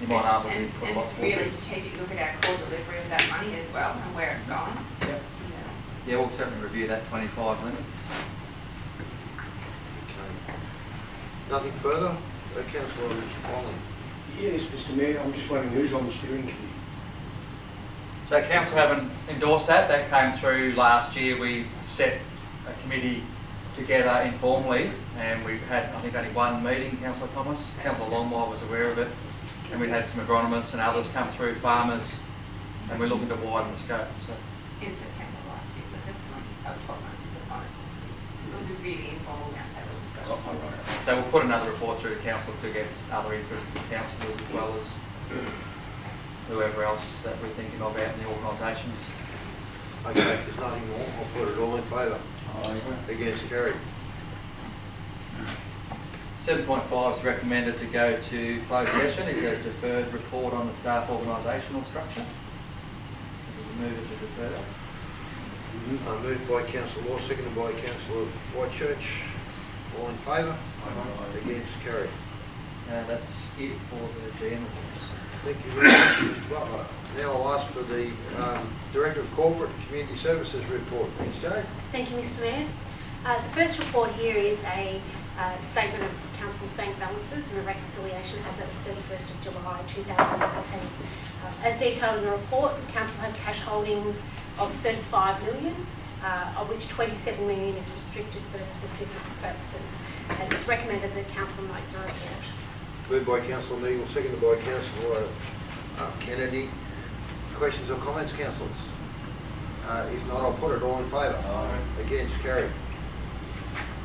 you might able to put lots more. And really strategically look at our core delivery of that money as well and where it's going. Yep. Yeah, we'll certainly review that 25 limit. Okay. Nothing further? Councillor Holland. Yes, Mr Mayor, I'm just wondering who's on the steering committee. So council haven't endorsed that. That came through last year. We set a committee together informally, and we've had, I think, only one meeting, Councillor Thomas. Councillor Longmire was aware of it, and we had some agronomists and others come through, farmers, and we're looking to widen the scope. So. In September last year, so just 12 months is upon us. It was a really informal roundtable discussion. So we'll put another report through to council to get other interested councillors as well as whoever else that we're thinking of out in the organisations. Okay, if there's nothing more, I'll put it all in favour. Against, carried. 7.5 is recommended to go to closed session. Is a deferred report on the staff organisational structure. Move it to defer. Moved by Councillor Law, seconded by Councillor Whitechurch. All in favour? Against, carried. That's it for the GM reports. Thank you very much, Mr Butler. Now I'll ask for the Director of Corporate and Community Services report. Thanks, Jay. Thank you, Mr Mayor. The first report here is a statement of Council's bank balances and the reconciliation as of 31st of July 2019. As detailed in the report, Council has cash holdings of 35 million, of which 27 million is restricted for specific purposes. And it's recommended that Council note the report. Moved by Councillor Neagle, seconded by Councillor Kennedy. Questions or comments, councillors? If not, I'll put it all in favour. Against, carried.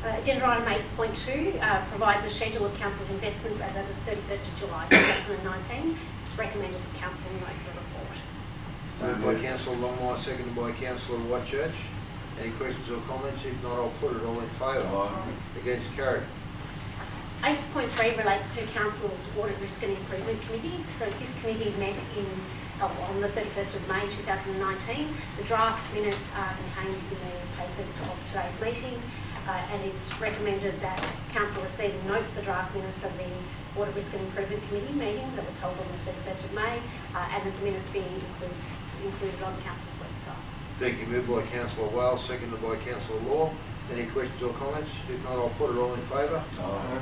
Agenda item 8.2 provides a schedule of Council's investments as of the 31st of July 2019. It's it's recommended that council note the report. Moved by councillor Longmire, seconded by councillor Whitchurch. Any questions or comments? If not, I'll put it all in favour. Against, carried. 8.3 relates to Council's Audit Risk and Improvement Committee. So this committee met on the 31st of May 2019. The draft minutes are contained in the papers of today's meeting, and it's recommended that Council receive and note the draft minutes of the Audit Risk and Improvement Committee meeting that was held on the 31st of May, and that the minutes be included on Council's website. Thank you. Moved by councillor Wales, seconded by councillor Law. Any questions or comments? If not, I'll put it all in favour.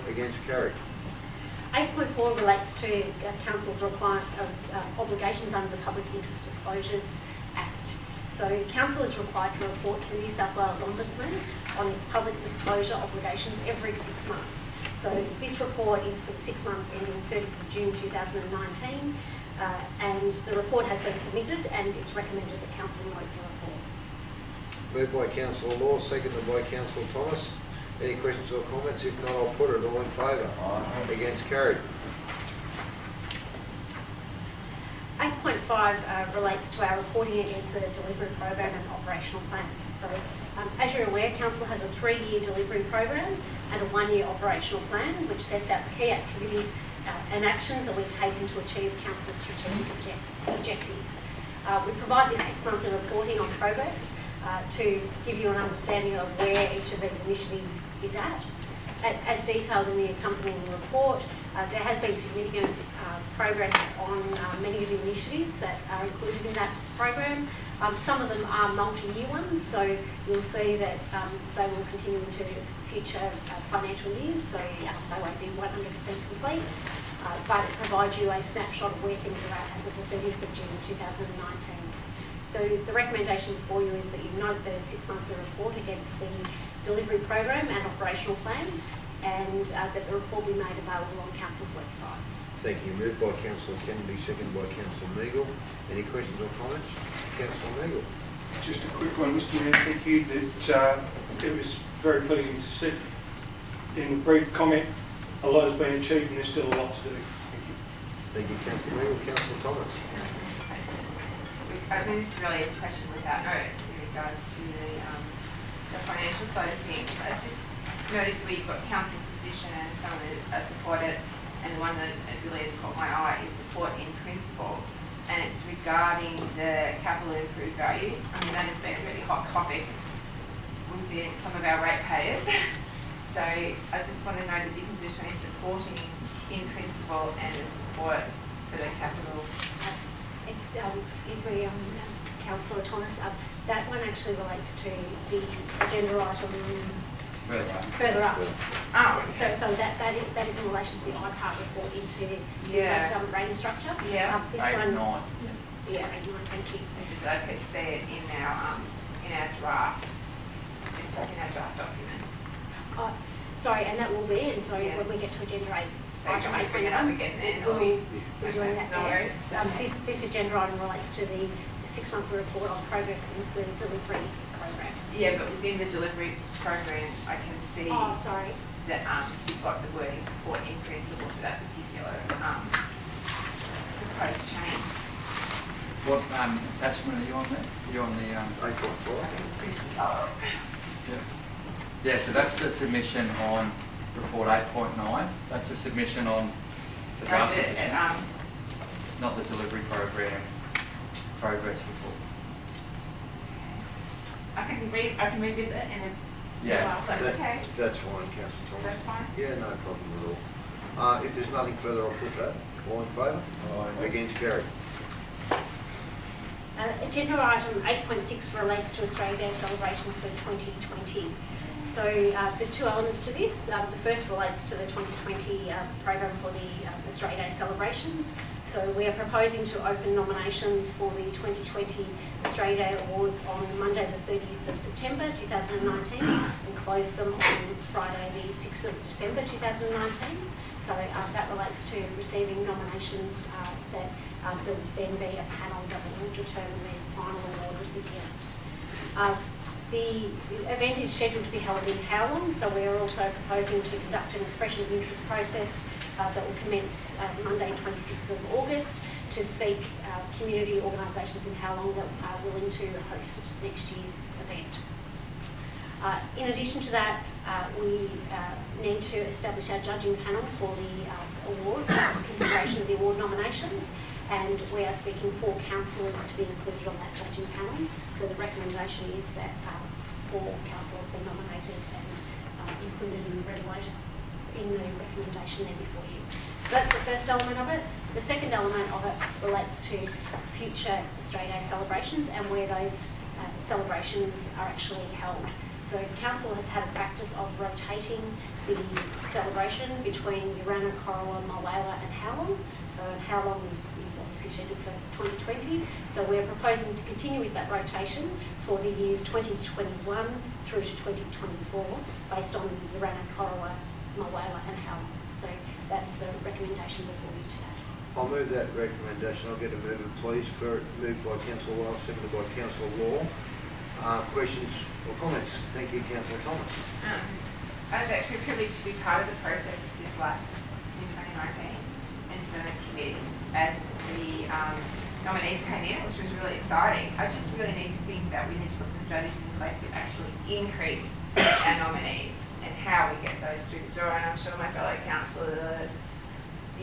Against, carried. 8.4 relates to Council's obligations under the Public Interest Disclosures Act. So Council is required to report to the New South Wales Ombudsman on its public disclosure obligations every 6 months. So this report is for the 6 months ending 30th of June 2019, and the report has been submitted, and it's recommended that Council note the report. Moved by councillor Law, seconded by councillor Thomas. Any questions or comments? If not, I'll put it all in favour. Against, carried. 8.5 relates to our reporting against the delivery program and operational plan. So, as you're aware, Council has a 3-year delivery program and a 1-year operational plan, which sets out the key activities and actions that we're taking to achieve Council's strategic objectives. We provide this 6-monthly reporting on progress to give you an understanding of where each of these initiatives is at. As detailed in the accompanying report, there has been significant progress on many of the initiatives that are included in that program. Some of them are multi-year ones, so you'll see that they will continue into future financial years, so they won't be 100% complete. But it provides you a snapshot of where things are at as of the 30th of June 2019. So the recommendation for you is that you note the 6-monthly report against the delivery program and operational plan, and that the report be made available on Council's website. Thank you. Moved by councillor Kennedy, seconded by councillor Meagle. Any questions or comments? Councillor Meagle. Just a quick one, Mr Mayor, thank you. That it was very pleasing to see in the brief comment a lot has been achieved and there's still a lot to do. Thank you. Thank you, councillor Meagle. Councillor Thomas. I mean, this really is a question without notice in regards to the financial side of things. I just noticed where you've got council's position and some of it are supported, and the one that really has caught my eye is support in principle, and it's regarding the capital improved value. I mean, that has been a really hot topic within some of our ratepayers. So I just want to know the difference between supporting in principle and the support for the capital. Excuse me, Councillor Thomas, that one actually relates to the agenda item further up. Oh, okay. So that is in relation to the IPART report into the government rating structure. Yeah. This 8 and 9. Yeah, 8 and 9, thank you. It's just that I could see it in our draft. It's like in our draft document. Sorry, and that will be, and so when we get to agenda 8, So you want me to bring it up again then? we'll be doing that no there. worries. This agenda item relates to the 6-monthly report on progress against the delivery program. Yeah, but within the delivery program, I can see Oh, sorry. that you've got the wording support in principle to that particular proposed change. What attachment are you on there? You're on the 8.4. Yeah, so that's the submission on report 8.9. That's the submission on the draft submission. It's not the delivery program progress report. I can revisit in a Yeah. while. That's okay. That's fine, councillor Thomas. That's fine. Yeah, no problem at all. If there's nothing further, I'll put that. All in favour? Against, carried. Agenda item 8.6 relates to Australia Day celebrations for 2020. So there's 2 elements to this. The first relates to the 2020 program for the Australia Day celebrations. So we are proposing to open nominations for the 2020 Australia Day Awards on Monday the 30th of September 2019 and close them on Friday the 6th of December 2019. So that relates to receiving nominations that there will then be a panel that will determine the final award recipients. The event is scheduled to be held in Howland, so we are also proposing to conduct an expression of interest process that will commence Monday 26th of August to seek community organisations in Howlong that are willing to host next year's event. In addition to that, we need to establish our judging panel for the award, consideration of the award nominations, and we are seeking 4 councillors to be included on that judging panel. So the recommendation is that 4 councillors be nominated and included in the recommendation there before you. So that's the first element of it. The second element of it relates to future Australia Day celebrations and where those celebrations are actually held. So council has had a practice of rotating the celebration between Urannah, Corowa, Mulwala and Howlong. So Howlong is obviously scheduled for 2020. So we're proposing to continue with that rotation for the years 2021 through to 2024 based on Urannah, Corowa, Mulwala and Howlong. So that is the recommendation before you today. I'll move that recommendation. I'll get a mover, please. Moved by Councillor Wells, seconded by Councillor Law. Questions or comments? Thank you, Councillor Thomas. I was actually privileged to be part of the process this last in 2019 and sit on a committee as the nominees came in, which was really exciting. I just really need to think that we need to put some strategies in place to actually increase our nominees and how we get those through the door. And I'm sure my fellow councillors,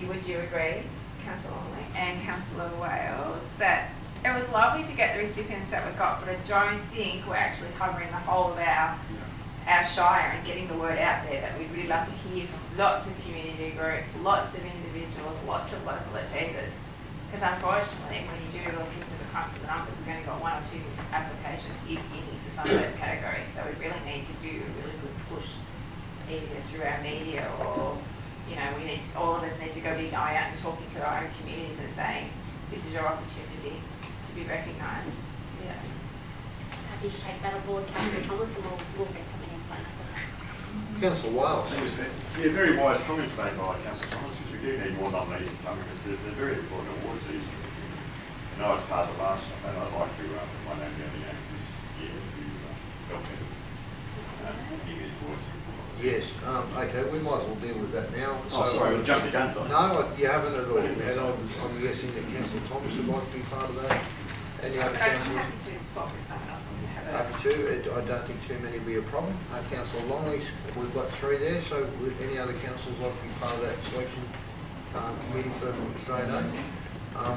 would you agree, Councillor Longley and Councillor Wales, that it was lovely to get the recipients that we got, but I don't think we're actually covering the whole of our shire and getting the word out there that we'd really love to hear from lots of community groups, lots of individuals, lots of local achievers. Because unfortunately, when you do look into the crunch of the numbers, we've only got 1 or 2 applications, if any, for some of those categories. So we really need to do a really good push, either through our media or, all of us need to go big eye out and talking to our own communities and saying, this is your opportunity to be recognised. Yes. Happy to take that on board, Councillor Thomas, and we'll get something in place for that. Councillor Wales. Yeah, very wise comments made by Councillor Thomas, because we do need more nominees to come because they're very important awards season. And I was part of the last one, and I'd like to put my name down again this year to help him give his voice. Yes, okay, we might as well deal with that now. Oh, sorry, we'll jump the gun, don't No, you haven't at all. And I'm guessing that Councillor Thomas would like to be part of that. Any other I'm councillors? happy to swap if someone else wants to have it. Happy to. I don't think too many will be a problem. Councillor Longley, we've got 3 there, so would any other councillors like to be part of that selection committee for Australia Day?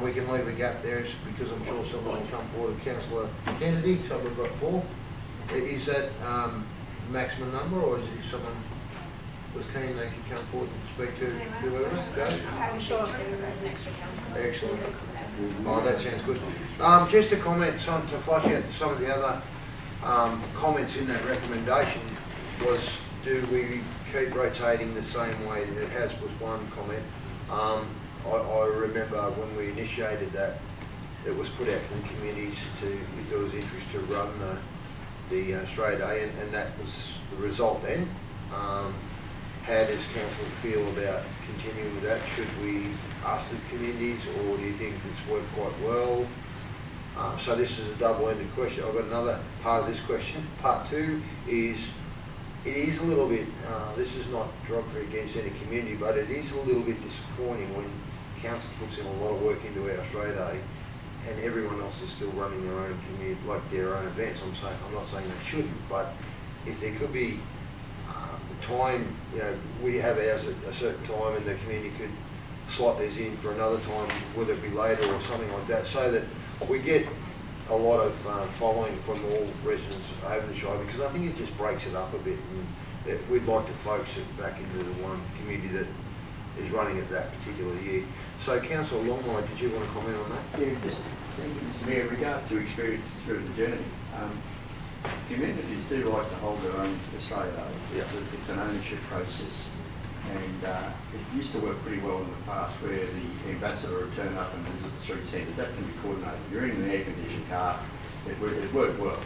We can leave a gap there because I'm sure someone will come forward. Councillor Kennedy, so we've got 4. Is that maximum number, or is it someone was keen they could come forward and speak to whoever? I'm sure there's an extra councillor. Excellent. Oh, that sounds good. Just to comment, to flush out some of the other comments in that recommendation was, do we keep rotating the same way that it has, was one comment. I remember when we initiated that, it was put out to the communities to, if there was interest, to run the Australia Day, and that was the result then. How does council feel about continuing with that? Should we ask the communities, or do you think it's worked quite well? So this is a double-ended question. I've got another part of this question. Part 2 is, it is a little bit, this is not derogatory against any community, but it is a little bit disappointing when council puts in a lot of work into our Australia Day and everyone else is still running their own community, like their own events. I'm not saying they shouldn't, but if there could be time, we have ours at a certain time and the community could slot theirs in for another time, whether it be later or something like that, so that we get a lot of following from all residents over the Shire, because I think it just breaks it up a bit, and we'd like to focus it back into the one community that is running it that particular year. So Councillor Longmire, did you want to comment on that? Yeah, just thank you, Mr Mayor. Regard to experience through the journey, communities do like to hold their own Australia Day. Yeah. It's an ownership process, and it used to work pretty well in the past, where the ambassador would turn up and visit the 3 centres. That can be coordinated. You're in an air-conditioned car. It worked well,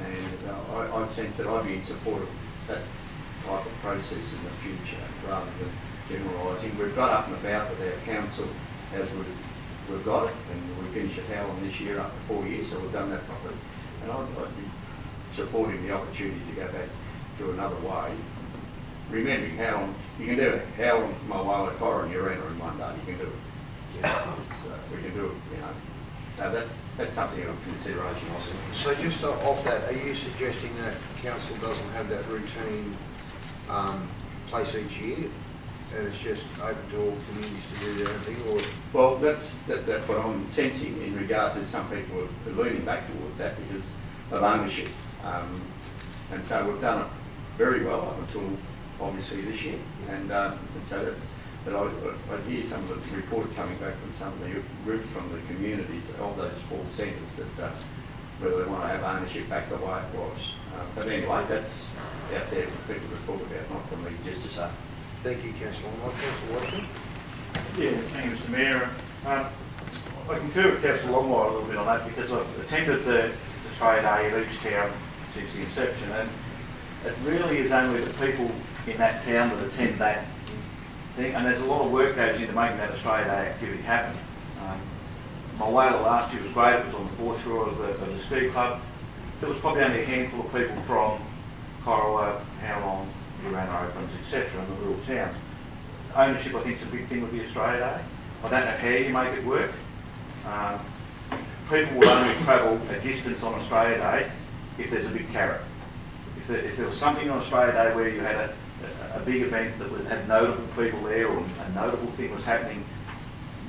and I'd sense that I'd be in support of that type of process in the future, rather than generalising. We've got up and about with our council as we've got it, and we finish at Howlong this year up to 4 years, so we've done that properly. And I'd be supporting the opportunity to go back to another way, remembering how long, you can do it, how long from Moala, Cora and Urena in one day, you can do it. You know, we can do it, you know. So that's something of consideration also. So just off that, are you suggesting that council doesn't have that routine place each year, and it's just open to all communities to do their own thing, or? Well, that's what I'm sensing in regard to some people are leaning back towards that because of ownership. And so we've done it very well up until obviously this year, and so that's. But I hear some of the reports coming back from some of the groups from the communities of those 4 centres that whether they want to have ownership back the way it was. But anyway, that's out there for people to talk about, not for me just to say. Thank you, Councillor Longmire. Councillor Watson? Yeah, thank you, Mr Mayor. I concur with Councillor Longmire a little bit on that because I've attended the trade day of each town since the inception, and it really is only the people in that town that attend that thing, and there's a lot of work goes into making that Australia Day activity happen. My whaler last year was great. It was on the foreshore of the ski club. There was probably only a handful of people from Corowa, Howlong, Urana, Opens, etc. in the little towns. Ownership, I think, is a big thing with the Australia Day. I don't know how you make it work. People will only travel a distance on Australia Day if there's a big carrot. If there was something on Australia Day where you had a big event that had notable people there, or a notable thing was happening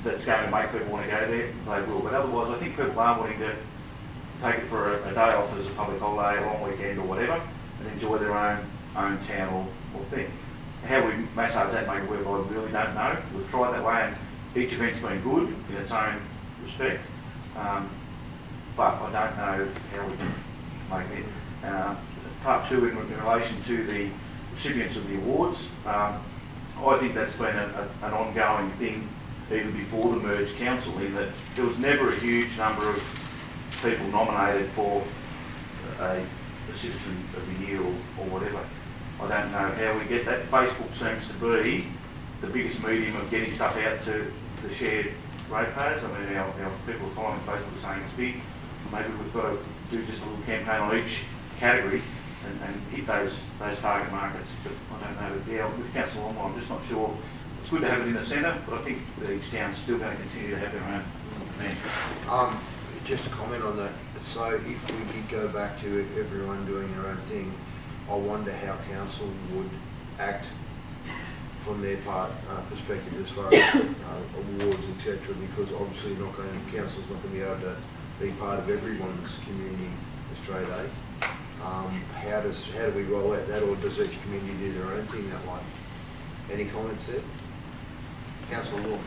that's going to make people want to go there, they will. But otherwise, I think people are wanting to take it for a day off as a public holiday, a long weekend or whatever, and enjoy their own town or thing. How we massage that make it work, I really don't know. We've tried that way, and each event's been good in its own respect. But I don't know how we can make it. Part 2, in relation to the recipients of the awards, I think that's been an ongoing thing even before the merged council, in that there was never a huge number of people nominated for a Citizen of the Year or whatever. I don't know how we get that. Facebook seems to be the biggest medium of getting stuff out to the shared ratepayers. I mean, our people are following Facebook saying it's big. Maybe we've got to do just a little campaign on each category and hit those target markets. But I don't know. Yeah, with Council Longmire, I'm just not sure. It's good to have it in the centre, but I think that each town's still going to continue to have their own event. Just a comment on that. So if we did go back to everyone doing their own thing, I wonder how council would act from their perspective as far as awards, etc. Because obviously council's not going to be able to be part of everyone's community Australia Day. How do we roll out that, or does each community do their own thing that way? Any comments there? Councillor Law.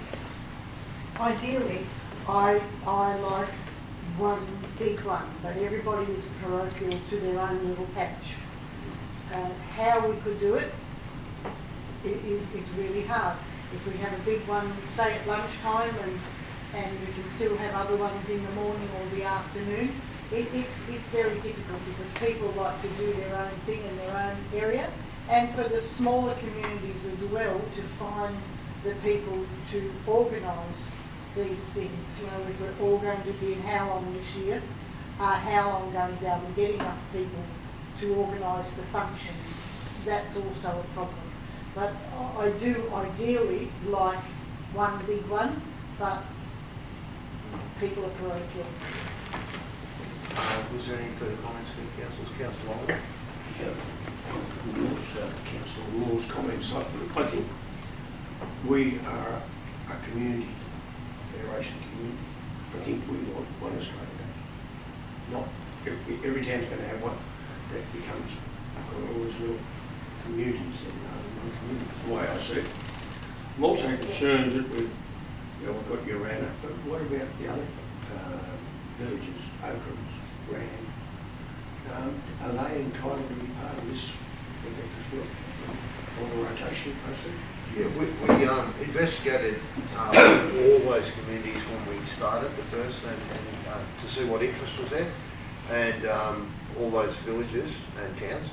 Ideally, I like one big one, but everybody is parochial to their own little patch. How we could do it is really hard. If we have a big one, say at lunchtime, and we can still have other ones in the morning or the afternoon, it's very difficult because people like to do their own thing in their own area, and for the smaller communities as well to find the people to organise these things. You know, if we're all going to be in Howlong this year, Howlong going to be able to get enough people to organise the function? That's also a problem. But I do ideally like one big one, but people are parochial. Was there any further comments from councillors? Councillor Long? Councillor Law's comments. I think we are a community, Federation community. I think we want one Australia Day. Not every town's going to have one that becomes Corowa's little communities and one community, the way I see it. I'm also concerned that we've got Urana, but what about the other villages, Oaklands, Grand? Are they entitled to be part of this event as well, or the rotation process? Yeah, we investigated all those communities when we started the first, and to see what interest was there, and all those villages and towns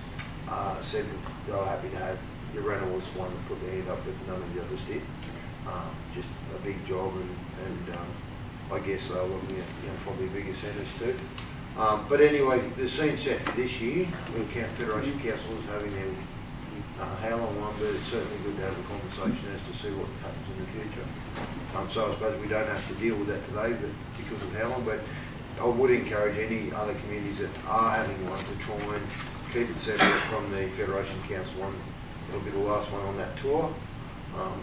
said they were happy to have. Urana was one that put their hand up, but none of the others did. Just a big job, and I guess they were looking at probably bigger centres too. But anyway, the scene set for this year, the Federation Council is having their how long one, but it's certainly good to have a conversation as to see what happens in the future. So I suppose we don't have to deal with that today, but because of how long, but I would encourage any other communities that are having one to try and keep it separate from the Federation Council one. It'll be the last one on that tour.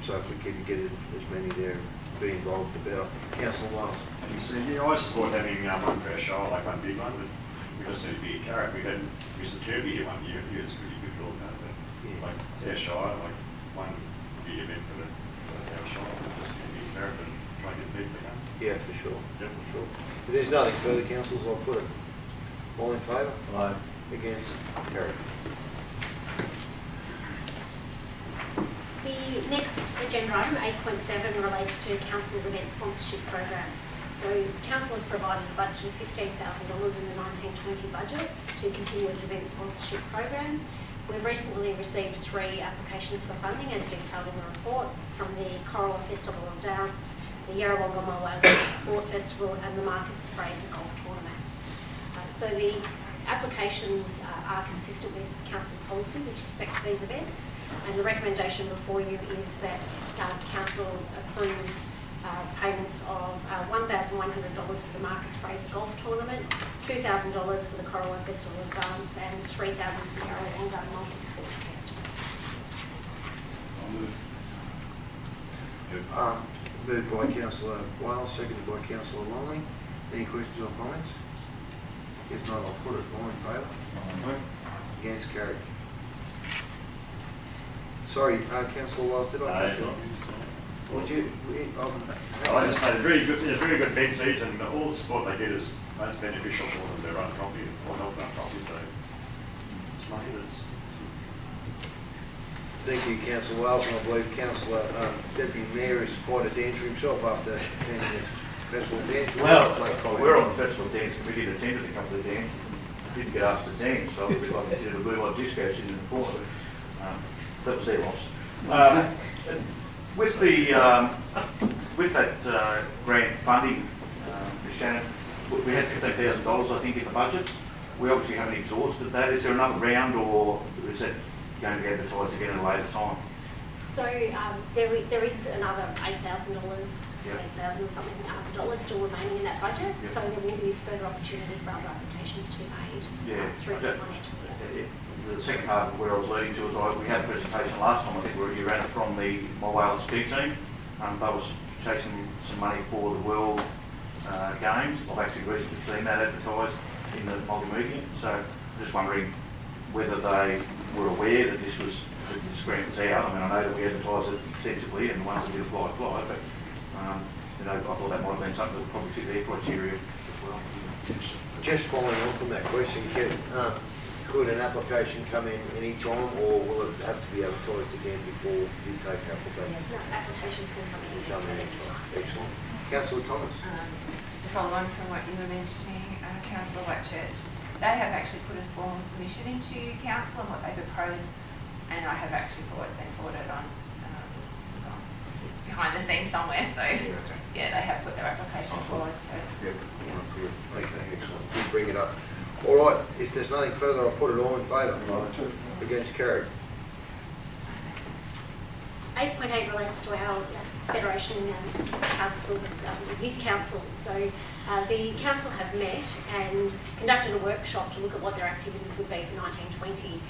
So if we can get as many there be involved, the better. Councillor Miles. You see, yeah, I support having one for our show, like one big one, but we just need to be a carrot. We had Mr. Turby here one year, he was pretty good for all that, but like it's our show, like one big event for our show, just need to be a carrot and try and get people to come. Yeah, for sure. Yep. For sure. If there's nothing further, councillors, I'll put it. All in favour? Aye. Against? Carried. The next agenda item, 8.7, relates to Council's event sponsorship program. So Council has provided a budget of $15,000 in the 1920 budget to continue its event sponsorship program. We've recently received 3 applications for funding as detailed in the report from the Corolla Festival of Dance, the Yarrawonga Mulwala Sport Festival and the Marcus Fraser Golf Tournament. So the applications are consistent with Council's policy with respect to these events, and the recommendation before you is that Council approve payments of $1,100 for the Marcus Fraser Golf Tournament, $2,000 for the Corolla Festival of Dance and $3,000 for the Yarrawonga Multi-Sport Festival. Moved by Councillor Wales, seconded by Councillor Longley. Any questions or comments? If not, I'll put it. All in favour? Against? Carried. Sorry, Councillor Wales, did I catch you? Would you? I just say, it's a very good event season, and all the support they get is most beneficial for them, their own property, or help run property, so it's money that's... Thank you, Councillor Wales, and I believe Councillor Deputy Mayor is quite a dancer himself after attending the Festival of Dance. Well, we're on the Festival of Dance Committee that attended a couple of dances. Didn't get asked to dance, so it was like they did a blue light disco sitting in the corner. That was their loss. With that grant funding, Ms. Shannon, we had $15,000 I think in the budget. We obviously haven't exhausted that. Is there another round, or is that going to be advertised again at a later time? So there is another $8,000, $8,000 and something dollars still remaining in that budget. Yep. So there will be further opportunity for other applications to be made through this financial year. The second part of where I was leading to is we had a presentation last time, I think you ran it from the Mulwala ski team. They was chasing some money for the World Games. I've actually recently seen that advertised in the multimedia. So I'm just wondering whether they were aware that this grant was out. I mean, I know that we advertised it extensively and the ones that did apply, but I thought that might have been something that would probably fit their criteria as well. Just following on from that question, could an application come in any time, or will it have to be advertised again before you take application? No, applications can come in Come in at any any time. time. Excellent. Councillor Thomas. Just to follow on from what you were mentioning, Councillor Whitchurch, they have actually put a formal submission into council on what they propose, and I have actually been forwarded on it's gone behind the scenes somewhere, so yeah, they have put their application forward. So Yep. Okay, excellent. Did bring it up. All right, if there's nothing further, I'll put it all in favour. Against? Carried. 8.8 relates to our Federation councils, youth councils. So the council have met and conducted a workshop to look at what their activities would be for 1920.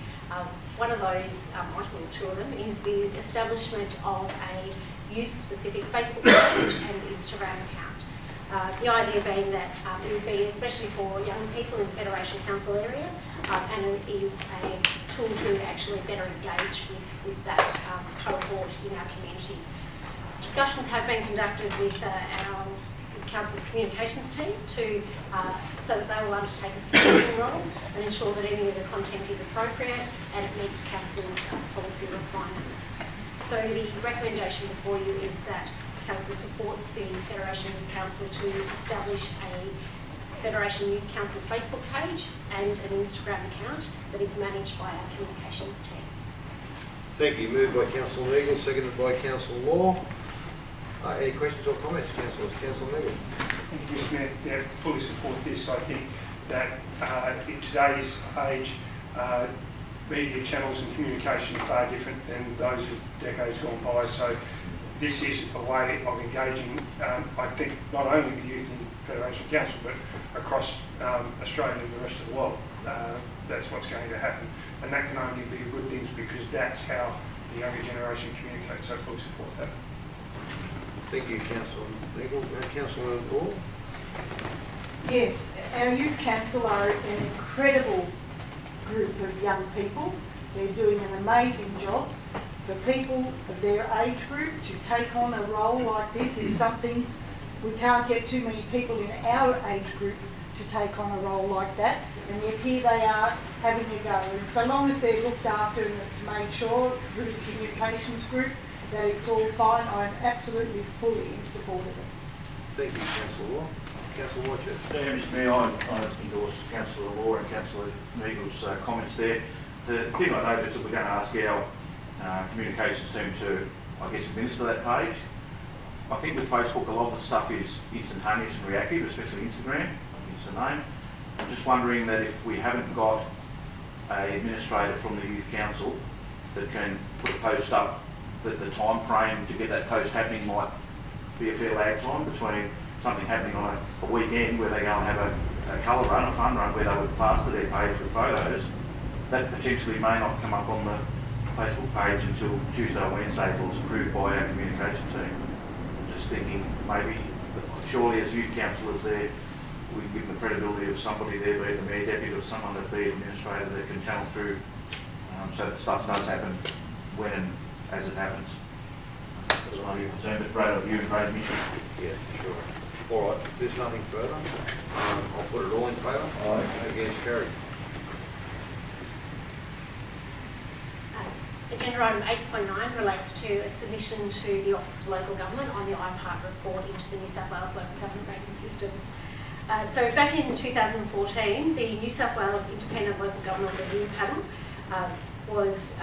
One of those, I will two of them, is the establishment of a youth-specific Facebook page and Instagram account. The idea being that it would be especially for young people in the Federation Council area, and it is a tool to actually better engage with that cohort in our community. Discussions have been conducted with our Council's communications team so that they will undertake a supporting role and ensure that any of the content is appropriate and it meets Council's policy requirements. So the recommendation before you is that Council supports the Federation Youth Council to establish a Federation Youth Council Facebook page and an Instagram account that is managed by our communications team. Thank you. Moved by Councillor Eagle, seconded by Councillor Law. Any questions or comments, councillors? Councillor Eagle. Thank you, Mr. Mayor. Yeah, fully support this. I think that in today's age, media channels and communication far different than those of decades gone by. So this is a way of engaging, I think, not only the youth in Federation Council, but across Australia and the rest of the world. That's what's going to happen. And that can only be good things because that's how the younger generation communicates. So I fully support that. Thank you, Councillor Nigel. Councillor Gore? Yes, our youth council are an incredible group of young people. They're doing an amazing job. For people of their age group to take on a role like this is something we can't get too many people in our age group to take on a role like that, and yet here they are having a go. And so long as they're looked after and it's made sure through the communications group that it's all fine, I'm absolutely fully in support of it. Thank you, Councillor Law. Councillor Watcher? Yeah, Mr Mayor, I endorse Councillor Law and Councillor Neagle's comments there. The thing I noticed that we're going to ask our communications team to, I guess, administer that page. I think with Facebook, a lot of the stuff is instantaneous and reactive, especially Instagram. It's the name. I'm just wondering that if we haven't got an administrator from the Youth Council that can put a post up, that the time frame to get that post happening might be a fair lag time between something happening on a weekend where they go and have a colour run, a fun run, where they would plaster their page with photos. That potentially may not come up on the Facebook page until Tuesday or Wednesday until it's approved by our communication team. Just thinking maybe, surely as youth councillors there, we give them the credibility of somebody there, be it the mayor, deputy, or someone that be administrator that can channel through so that stuff does happen when and as it happens. That's my concern, but great of you and great mission. Yeah, sure. All right, if there's nothing further, I'll put it all in favour. Aye. Against, carried. Agenda item 8.9 relates to a submission to the Office of Local Government on the IPART report into the New South Wales Local Government Rating System. So back in 2014, the New South Wales Independent Local Government Review Panel was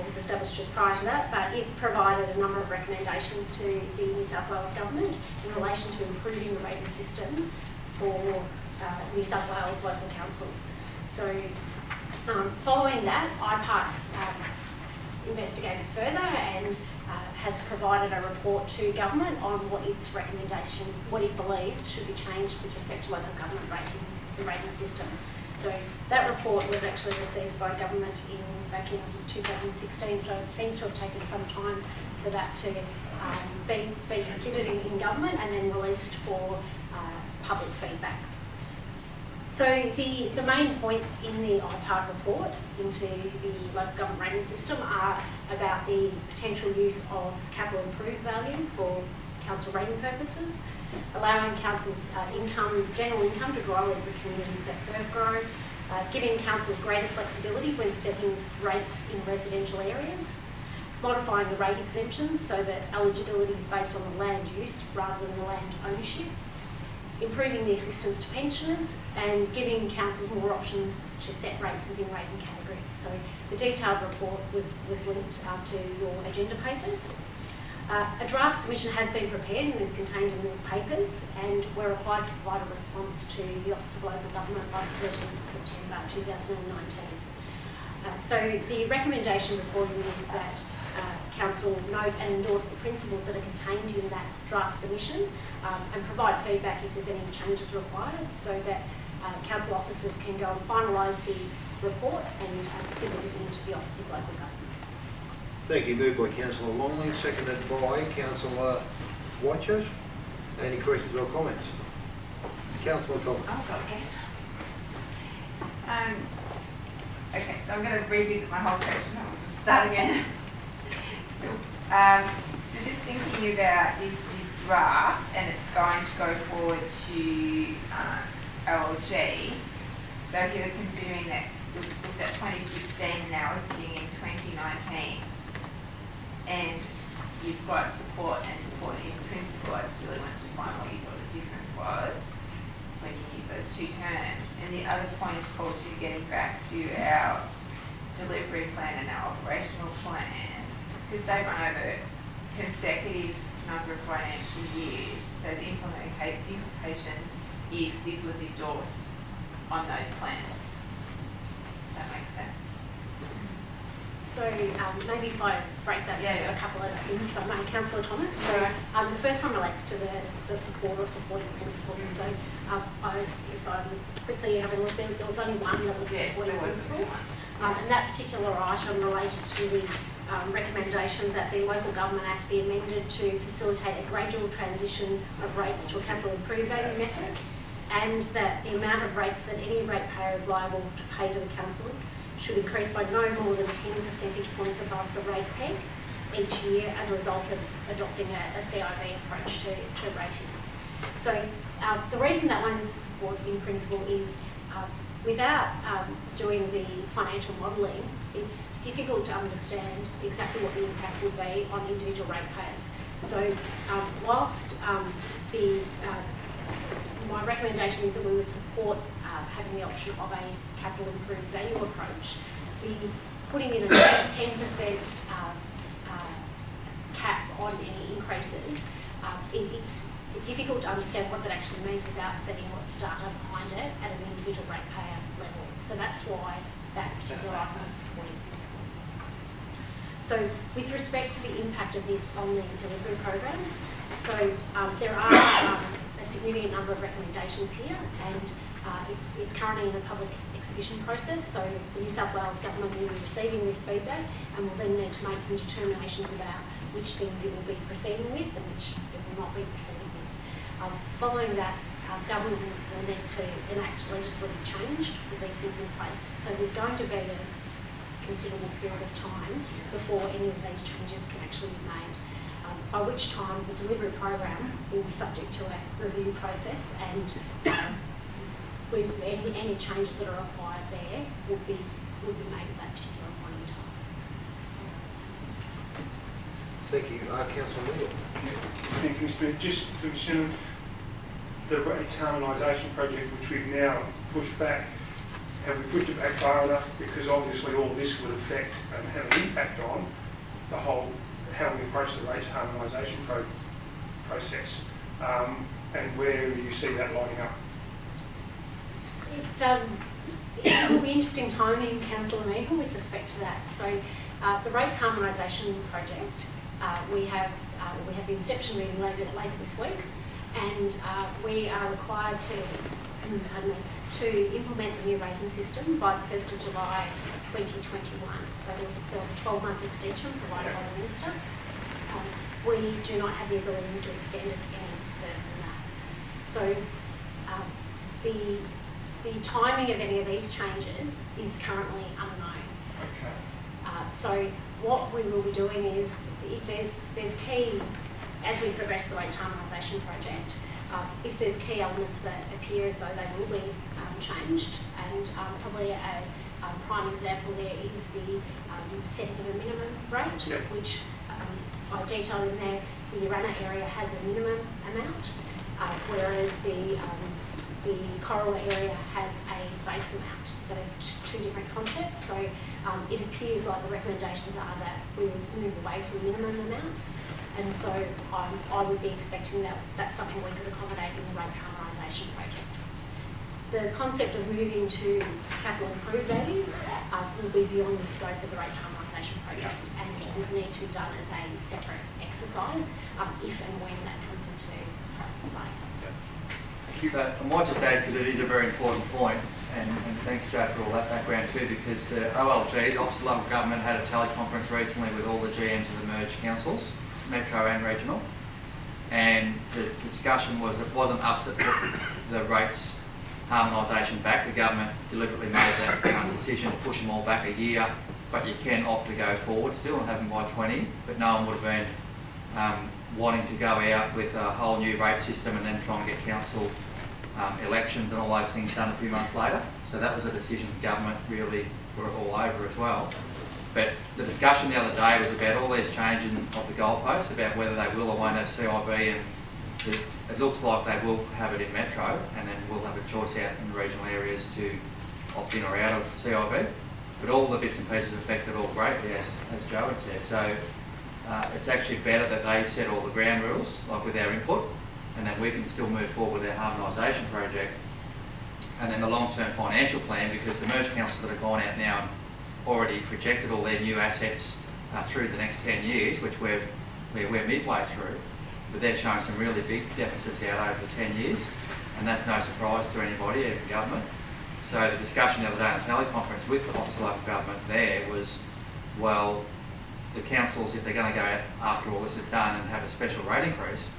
established just prior to that, but it provided a number of recommendations to the New South Wales Government in relation to improving the rating system for New South Wales local councils. So following that, IPART investigated further and has provided a report to government on what its recommendation, what it believes should be changed with respect to local government rating, the rating system. So that report was actually received by government back in 2016, so it seems to have taken some time for that to be considered in government and then released for public feedback. So the main points in the IPART report into the local government rating system are about the potential use of capital improved value for council rating purposes, allowing councils' general income to grow as the communities they serve grow, giving councils greater flexibility when setting rates in residential areas, modifying the rate exemptions so that eligibility is based on the land use rather than the land ownership, improving the assistance to pensioners, and giving councils more options to set rates within rating categories. So the detailed report was linked to your agenda papers. A draft submission has been prepared and is contained in the papers, and we're required to provide a response to the Office of Local Government by the 13th of September 2019. So the recommendation before you is that Council note and endorse the principles that are contained in that draft submission and provide feedback if there's any changes required so that Council officers can go and finalise the report and submit it into the Office of Local Government. Thank you. Moved by Councillor Longley, seconded by Councillor Watchers. Any questions or comments? Councillor Thomas. Oh, God, okay. Okay, so I'm going to revisit my whole question. I'll just start again. So just thinking about this draft, and it's going to go forward to OLG. So if you're considering that we've looked at 2016, now we're sitting in 2019, and you've got support and support in principle. I just really wanted to find what you thought the difference was when you use those two terms. And the other point, of course, you're getting back to our delivery plan and our operational plan, because they run over consecutive number of financial years. So the implications if this was endorsed on those plans. Does that make sense? So maybe if I break that into a couple of things, if I may, Councillor Thomas. So the first one relates to the support or supporting principle. So if I'm quickly having a look, there was only one that was supporting principle. And that particular item related to the recommendation that the Local Government Act be amended to facilitate a gradual transition of rates to a capital improved value method, and that the amount of rates that any ratepayer is liable to pay to the council should increase by no more than 10 percentage points above the rate peg each year as a result of adopting a CIV approach to rating. So the reason that one is support in principle is without doing the financial modelling, it's difficult to understand exactly what the impact would be on individual ratepayers. So whilst my recommendation is that we would support having the option of a capital improved value approach, putting in a 10% cap on any increases, it's difficult to understand what that actually means without setting what data behind it at an individual ratepayer level. So that's why that particular item is supporting principle. So with respect to the impact of this on the delivery program, so there are a significant number of recommendations here, and it's currently in a public exhibition process. So the New South Wales Government will be receiving this feedback and will then need to make some determinations about which things it will be proceeding with and which it will not be proceeding with. Following that, government will need to enact legislative change with these things in place. So there's going to be a considerable period of time before any of these changes can actually be made. By which time the delivery program will be subject to a review process, and any changes that are required there will be made at that particular point in time. Thank you. Councillor Miller. Thank you, Mr. Mayor. Just to consider the rates harmonisation project, which we've now pushed back, have we pushed it back far enough? Because obviously all this would affect and have an impact on the whole, how we approach the rates harmonisation process. And where do you see that lining up? It will be interesting timing, Councillor Meagle, with respect to that. So the rates harmonisation project, we have the inception meeting later this week, and we are required to implement the new rating system by the 1st of July 2021. So there was a 12-month extension provided by the Minister. We do not have the ability to extend it any further than that. So the timing of any of these changes is currently unknown. Okay. So what we will be doing is, if there's key, as we progress the rates harmonisation project, if there's key elements that appear as though they will be changed, and probably a prime example there is the setting of a minimum rate, which I detailed in there. The Urana area has a minimum amount, whereas the Corowa area has a base amount. So two different concepts. So it appears like the recommendations are that we would move away from minimum amounts, and so I would be expecting that that's something we could accommodate in the rates harmonisation project. The concept of moving to capital improved value will be beyond the scope of the rates harmonisation project, and would need to be done as a separate exercise if and when that comes into play. So I might just add, because it is a very important point, and thanks, Joe, for all that background too, because the OLG, the Office of Local Government, had a teleconference recently with all the GMs of the merged councils, metro and regional, and the discussion was it wasn't us that put the rates harmonisation back. The government deliberately made that decision to push them all back a year, but you can opt to go forward still and have them by 20, but no one would have been wanting to go out with a whole new rate system and then trying to get council elections and all those things done a few months later. So that was a decision the government really were all over as well. But the discussion the other day was about all these changes of the goalposts, about whether they will or won't have CIV, and it looks like they will have it in metro, and then we'll have a choice out in the regional areas to opt in or out of CIV. But all the bits and pieces affected all greatly, as Joe had said. So it's actually better that they set all the ground rules, like with our input, and then we can still move forward with our harmonisation project. And then the long-term financial plan, because the merged councils that have gone out now already projected all their new assets through the next 10 years, which we're midway through, but they're showing some really big deficits out over the 10 years, and that's no surprise to anybody, even government. So the discussion the other day at the teleconference with the Office of Local Government there was, well, the councils, if they're going to go after all this is done and have a special rate increase,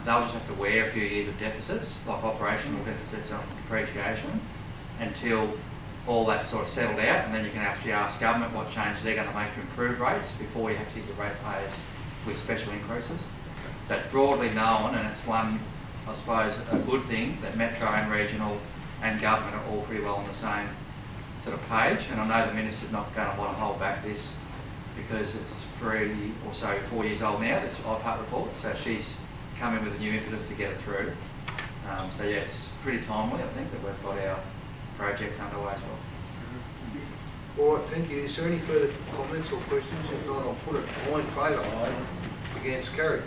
they'll just have to wear a few years of deficits, like operational deficits on depreciation, until all that's sort of settled out, and then you can actually ask government what changes they're going to make to improve rates before you have to hit your ratepayers with special increases. So it's broadly known, and it's one, I suppose, a good thing that Metro and Regional and government are all pretty well on the same sort of page. And I know the Minister's not going to want to hold back this because it's 4 years old now, this IPART report, so she's come in with a new impetus to get it through. So yeah, it's pretty timely, I think, that we've got our projects underway as well. All right, thank you. Is there any further comments or questions? If not, I'll put it all in favour. Against, carried.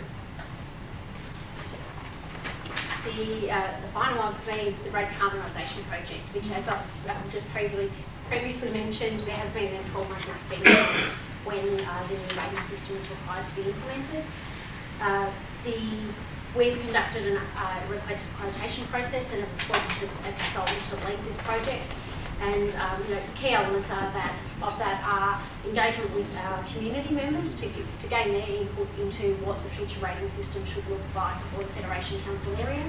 The final one for me is the rates harmonisation project, which, as I've just previously mentioned, there has been a 12-month extension when the new rating system is required to be implemented. We've conducted a request for quotation process and have appointed a consultant to lead this project. And the key elements of that are engagement with our community members to gain their input into what the future rating system should look like for the Federation Council area.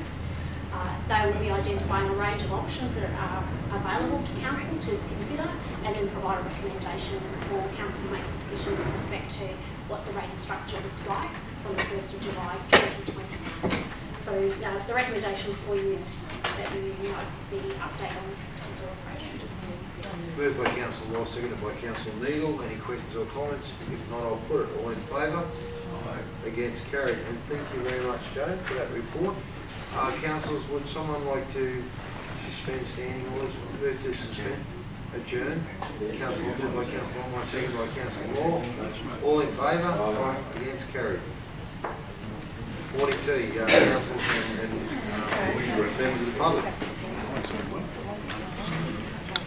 They will be identifying a range of options that are available to Council to consider, and then provide a recommendation for Council to make a decision with respect to what the rating structure looks like from the 1st of July 2021. So the recommendation for you is that you note the update on this particular project. Moved by Councillor Law, seconded by Councillor Neagle. Any questions or comments? If not, I'll put it all in favour. Against, carried. And thank you very much, Joe, for that report. Councillors, would someone like to suspend standing orders? Move to suspend. Adjourn. Councillor, moved by Councillor Long, seconded by Councillor Law. All in favour? Against, carried. 42, councillors and members of the public.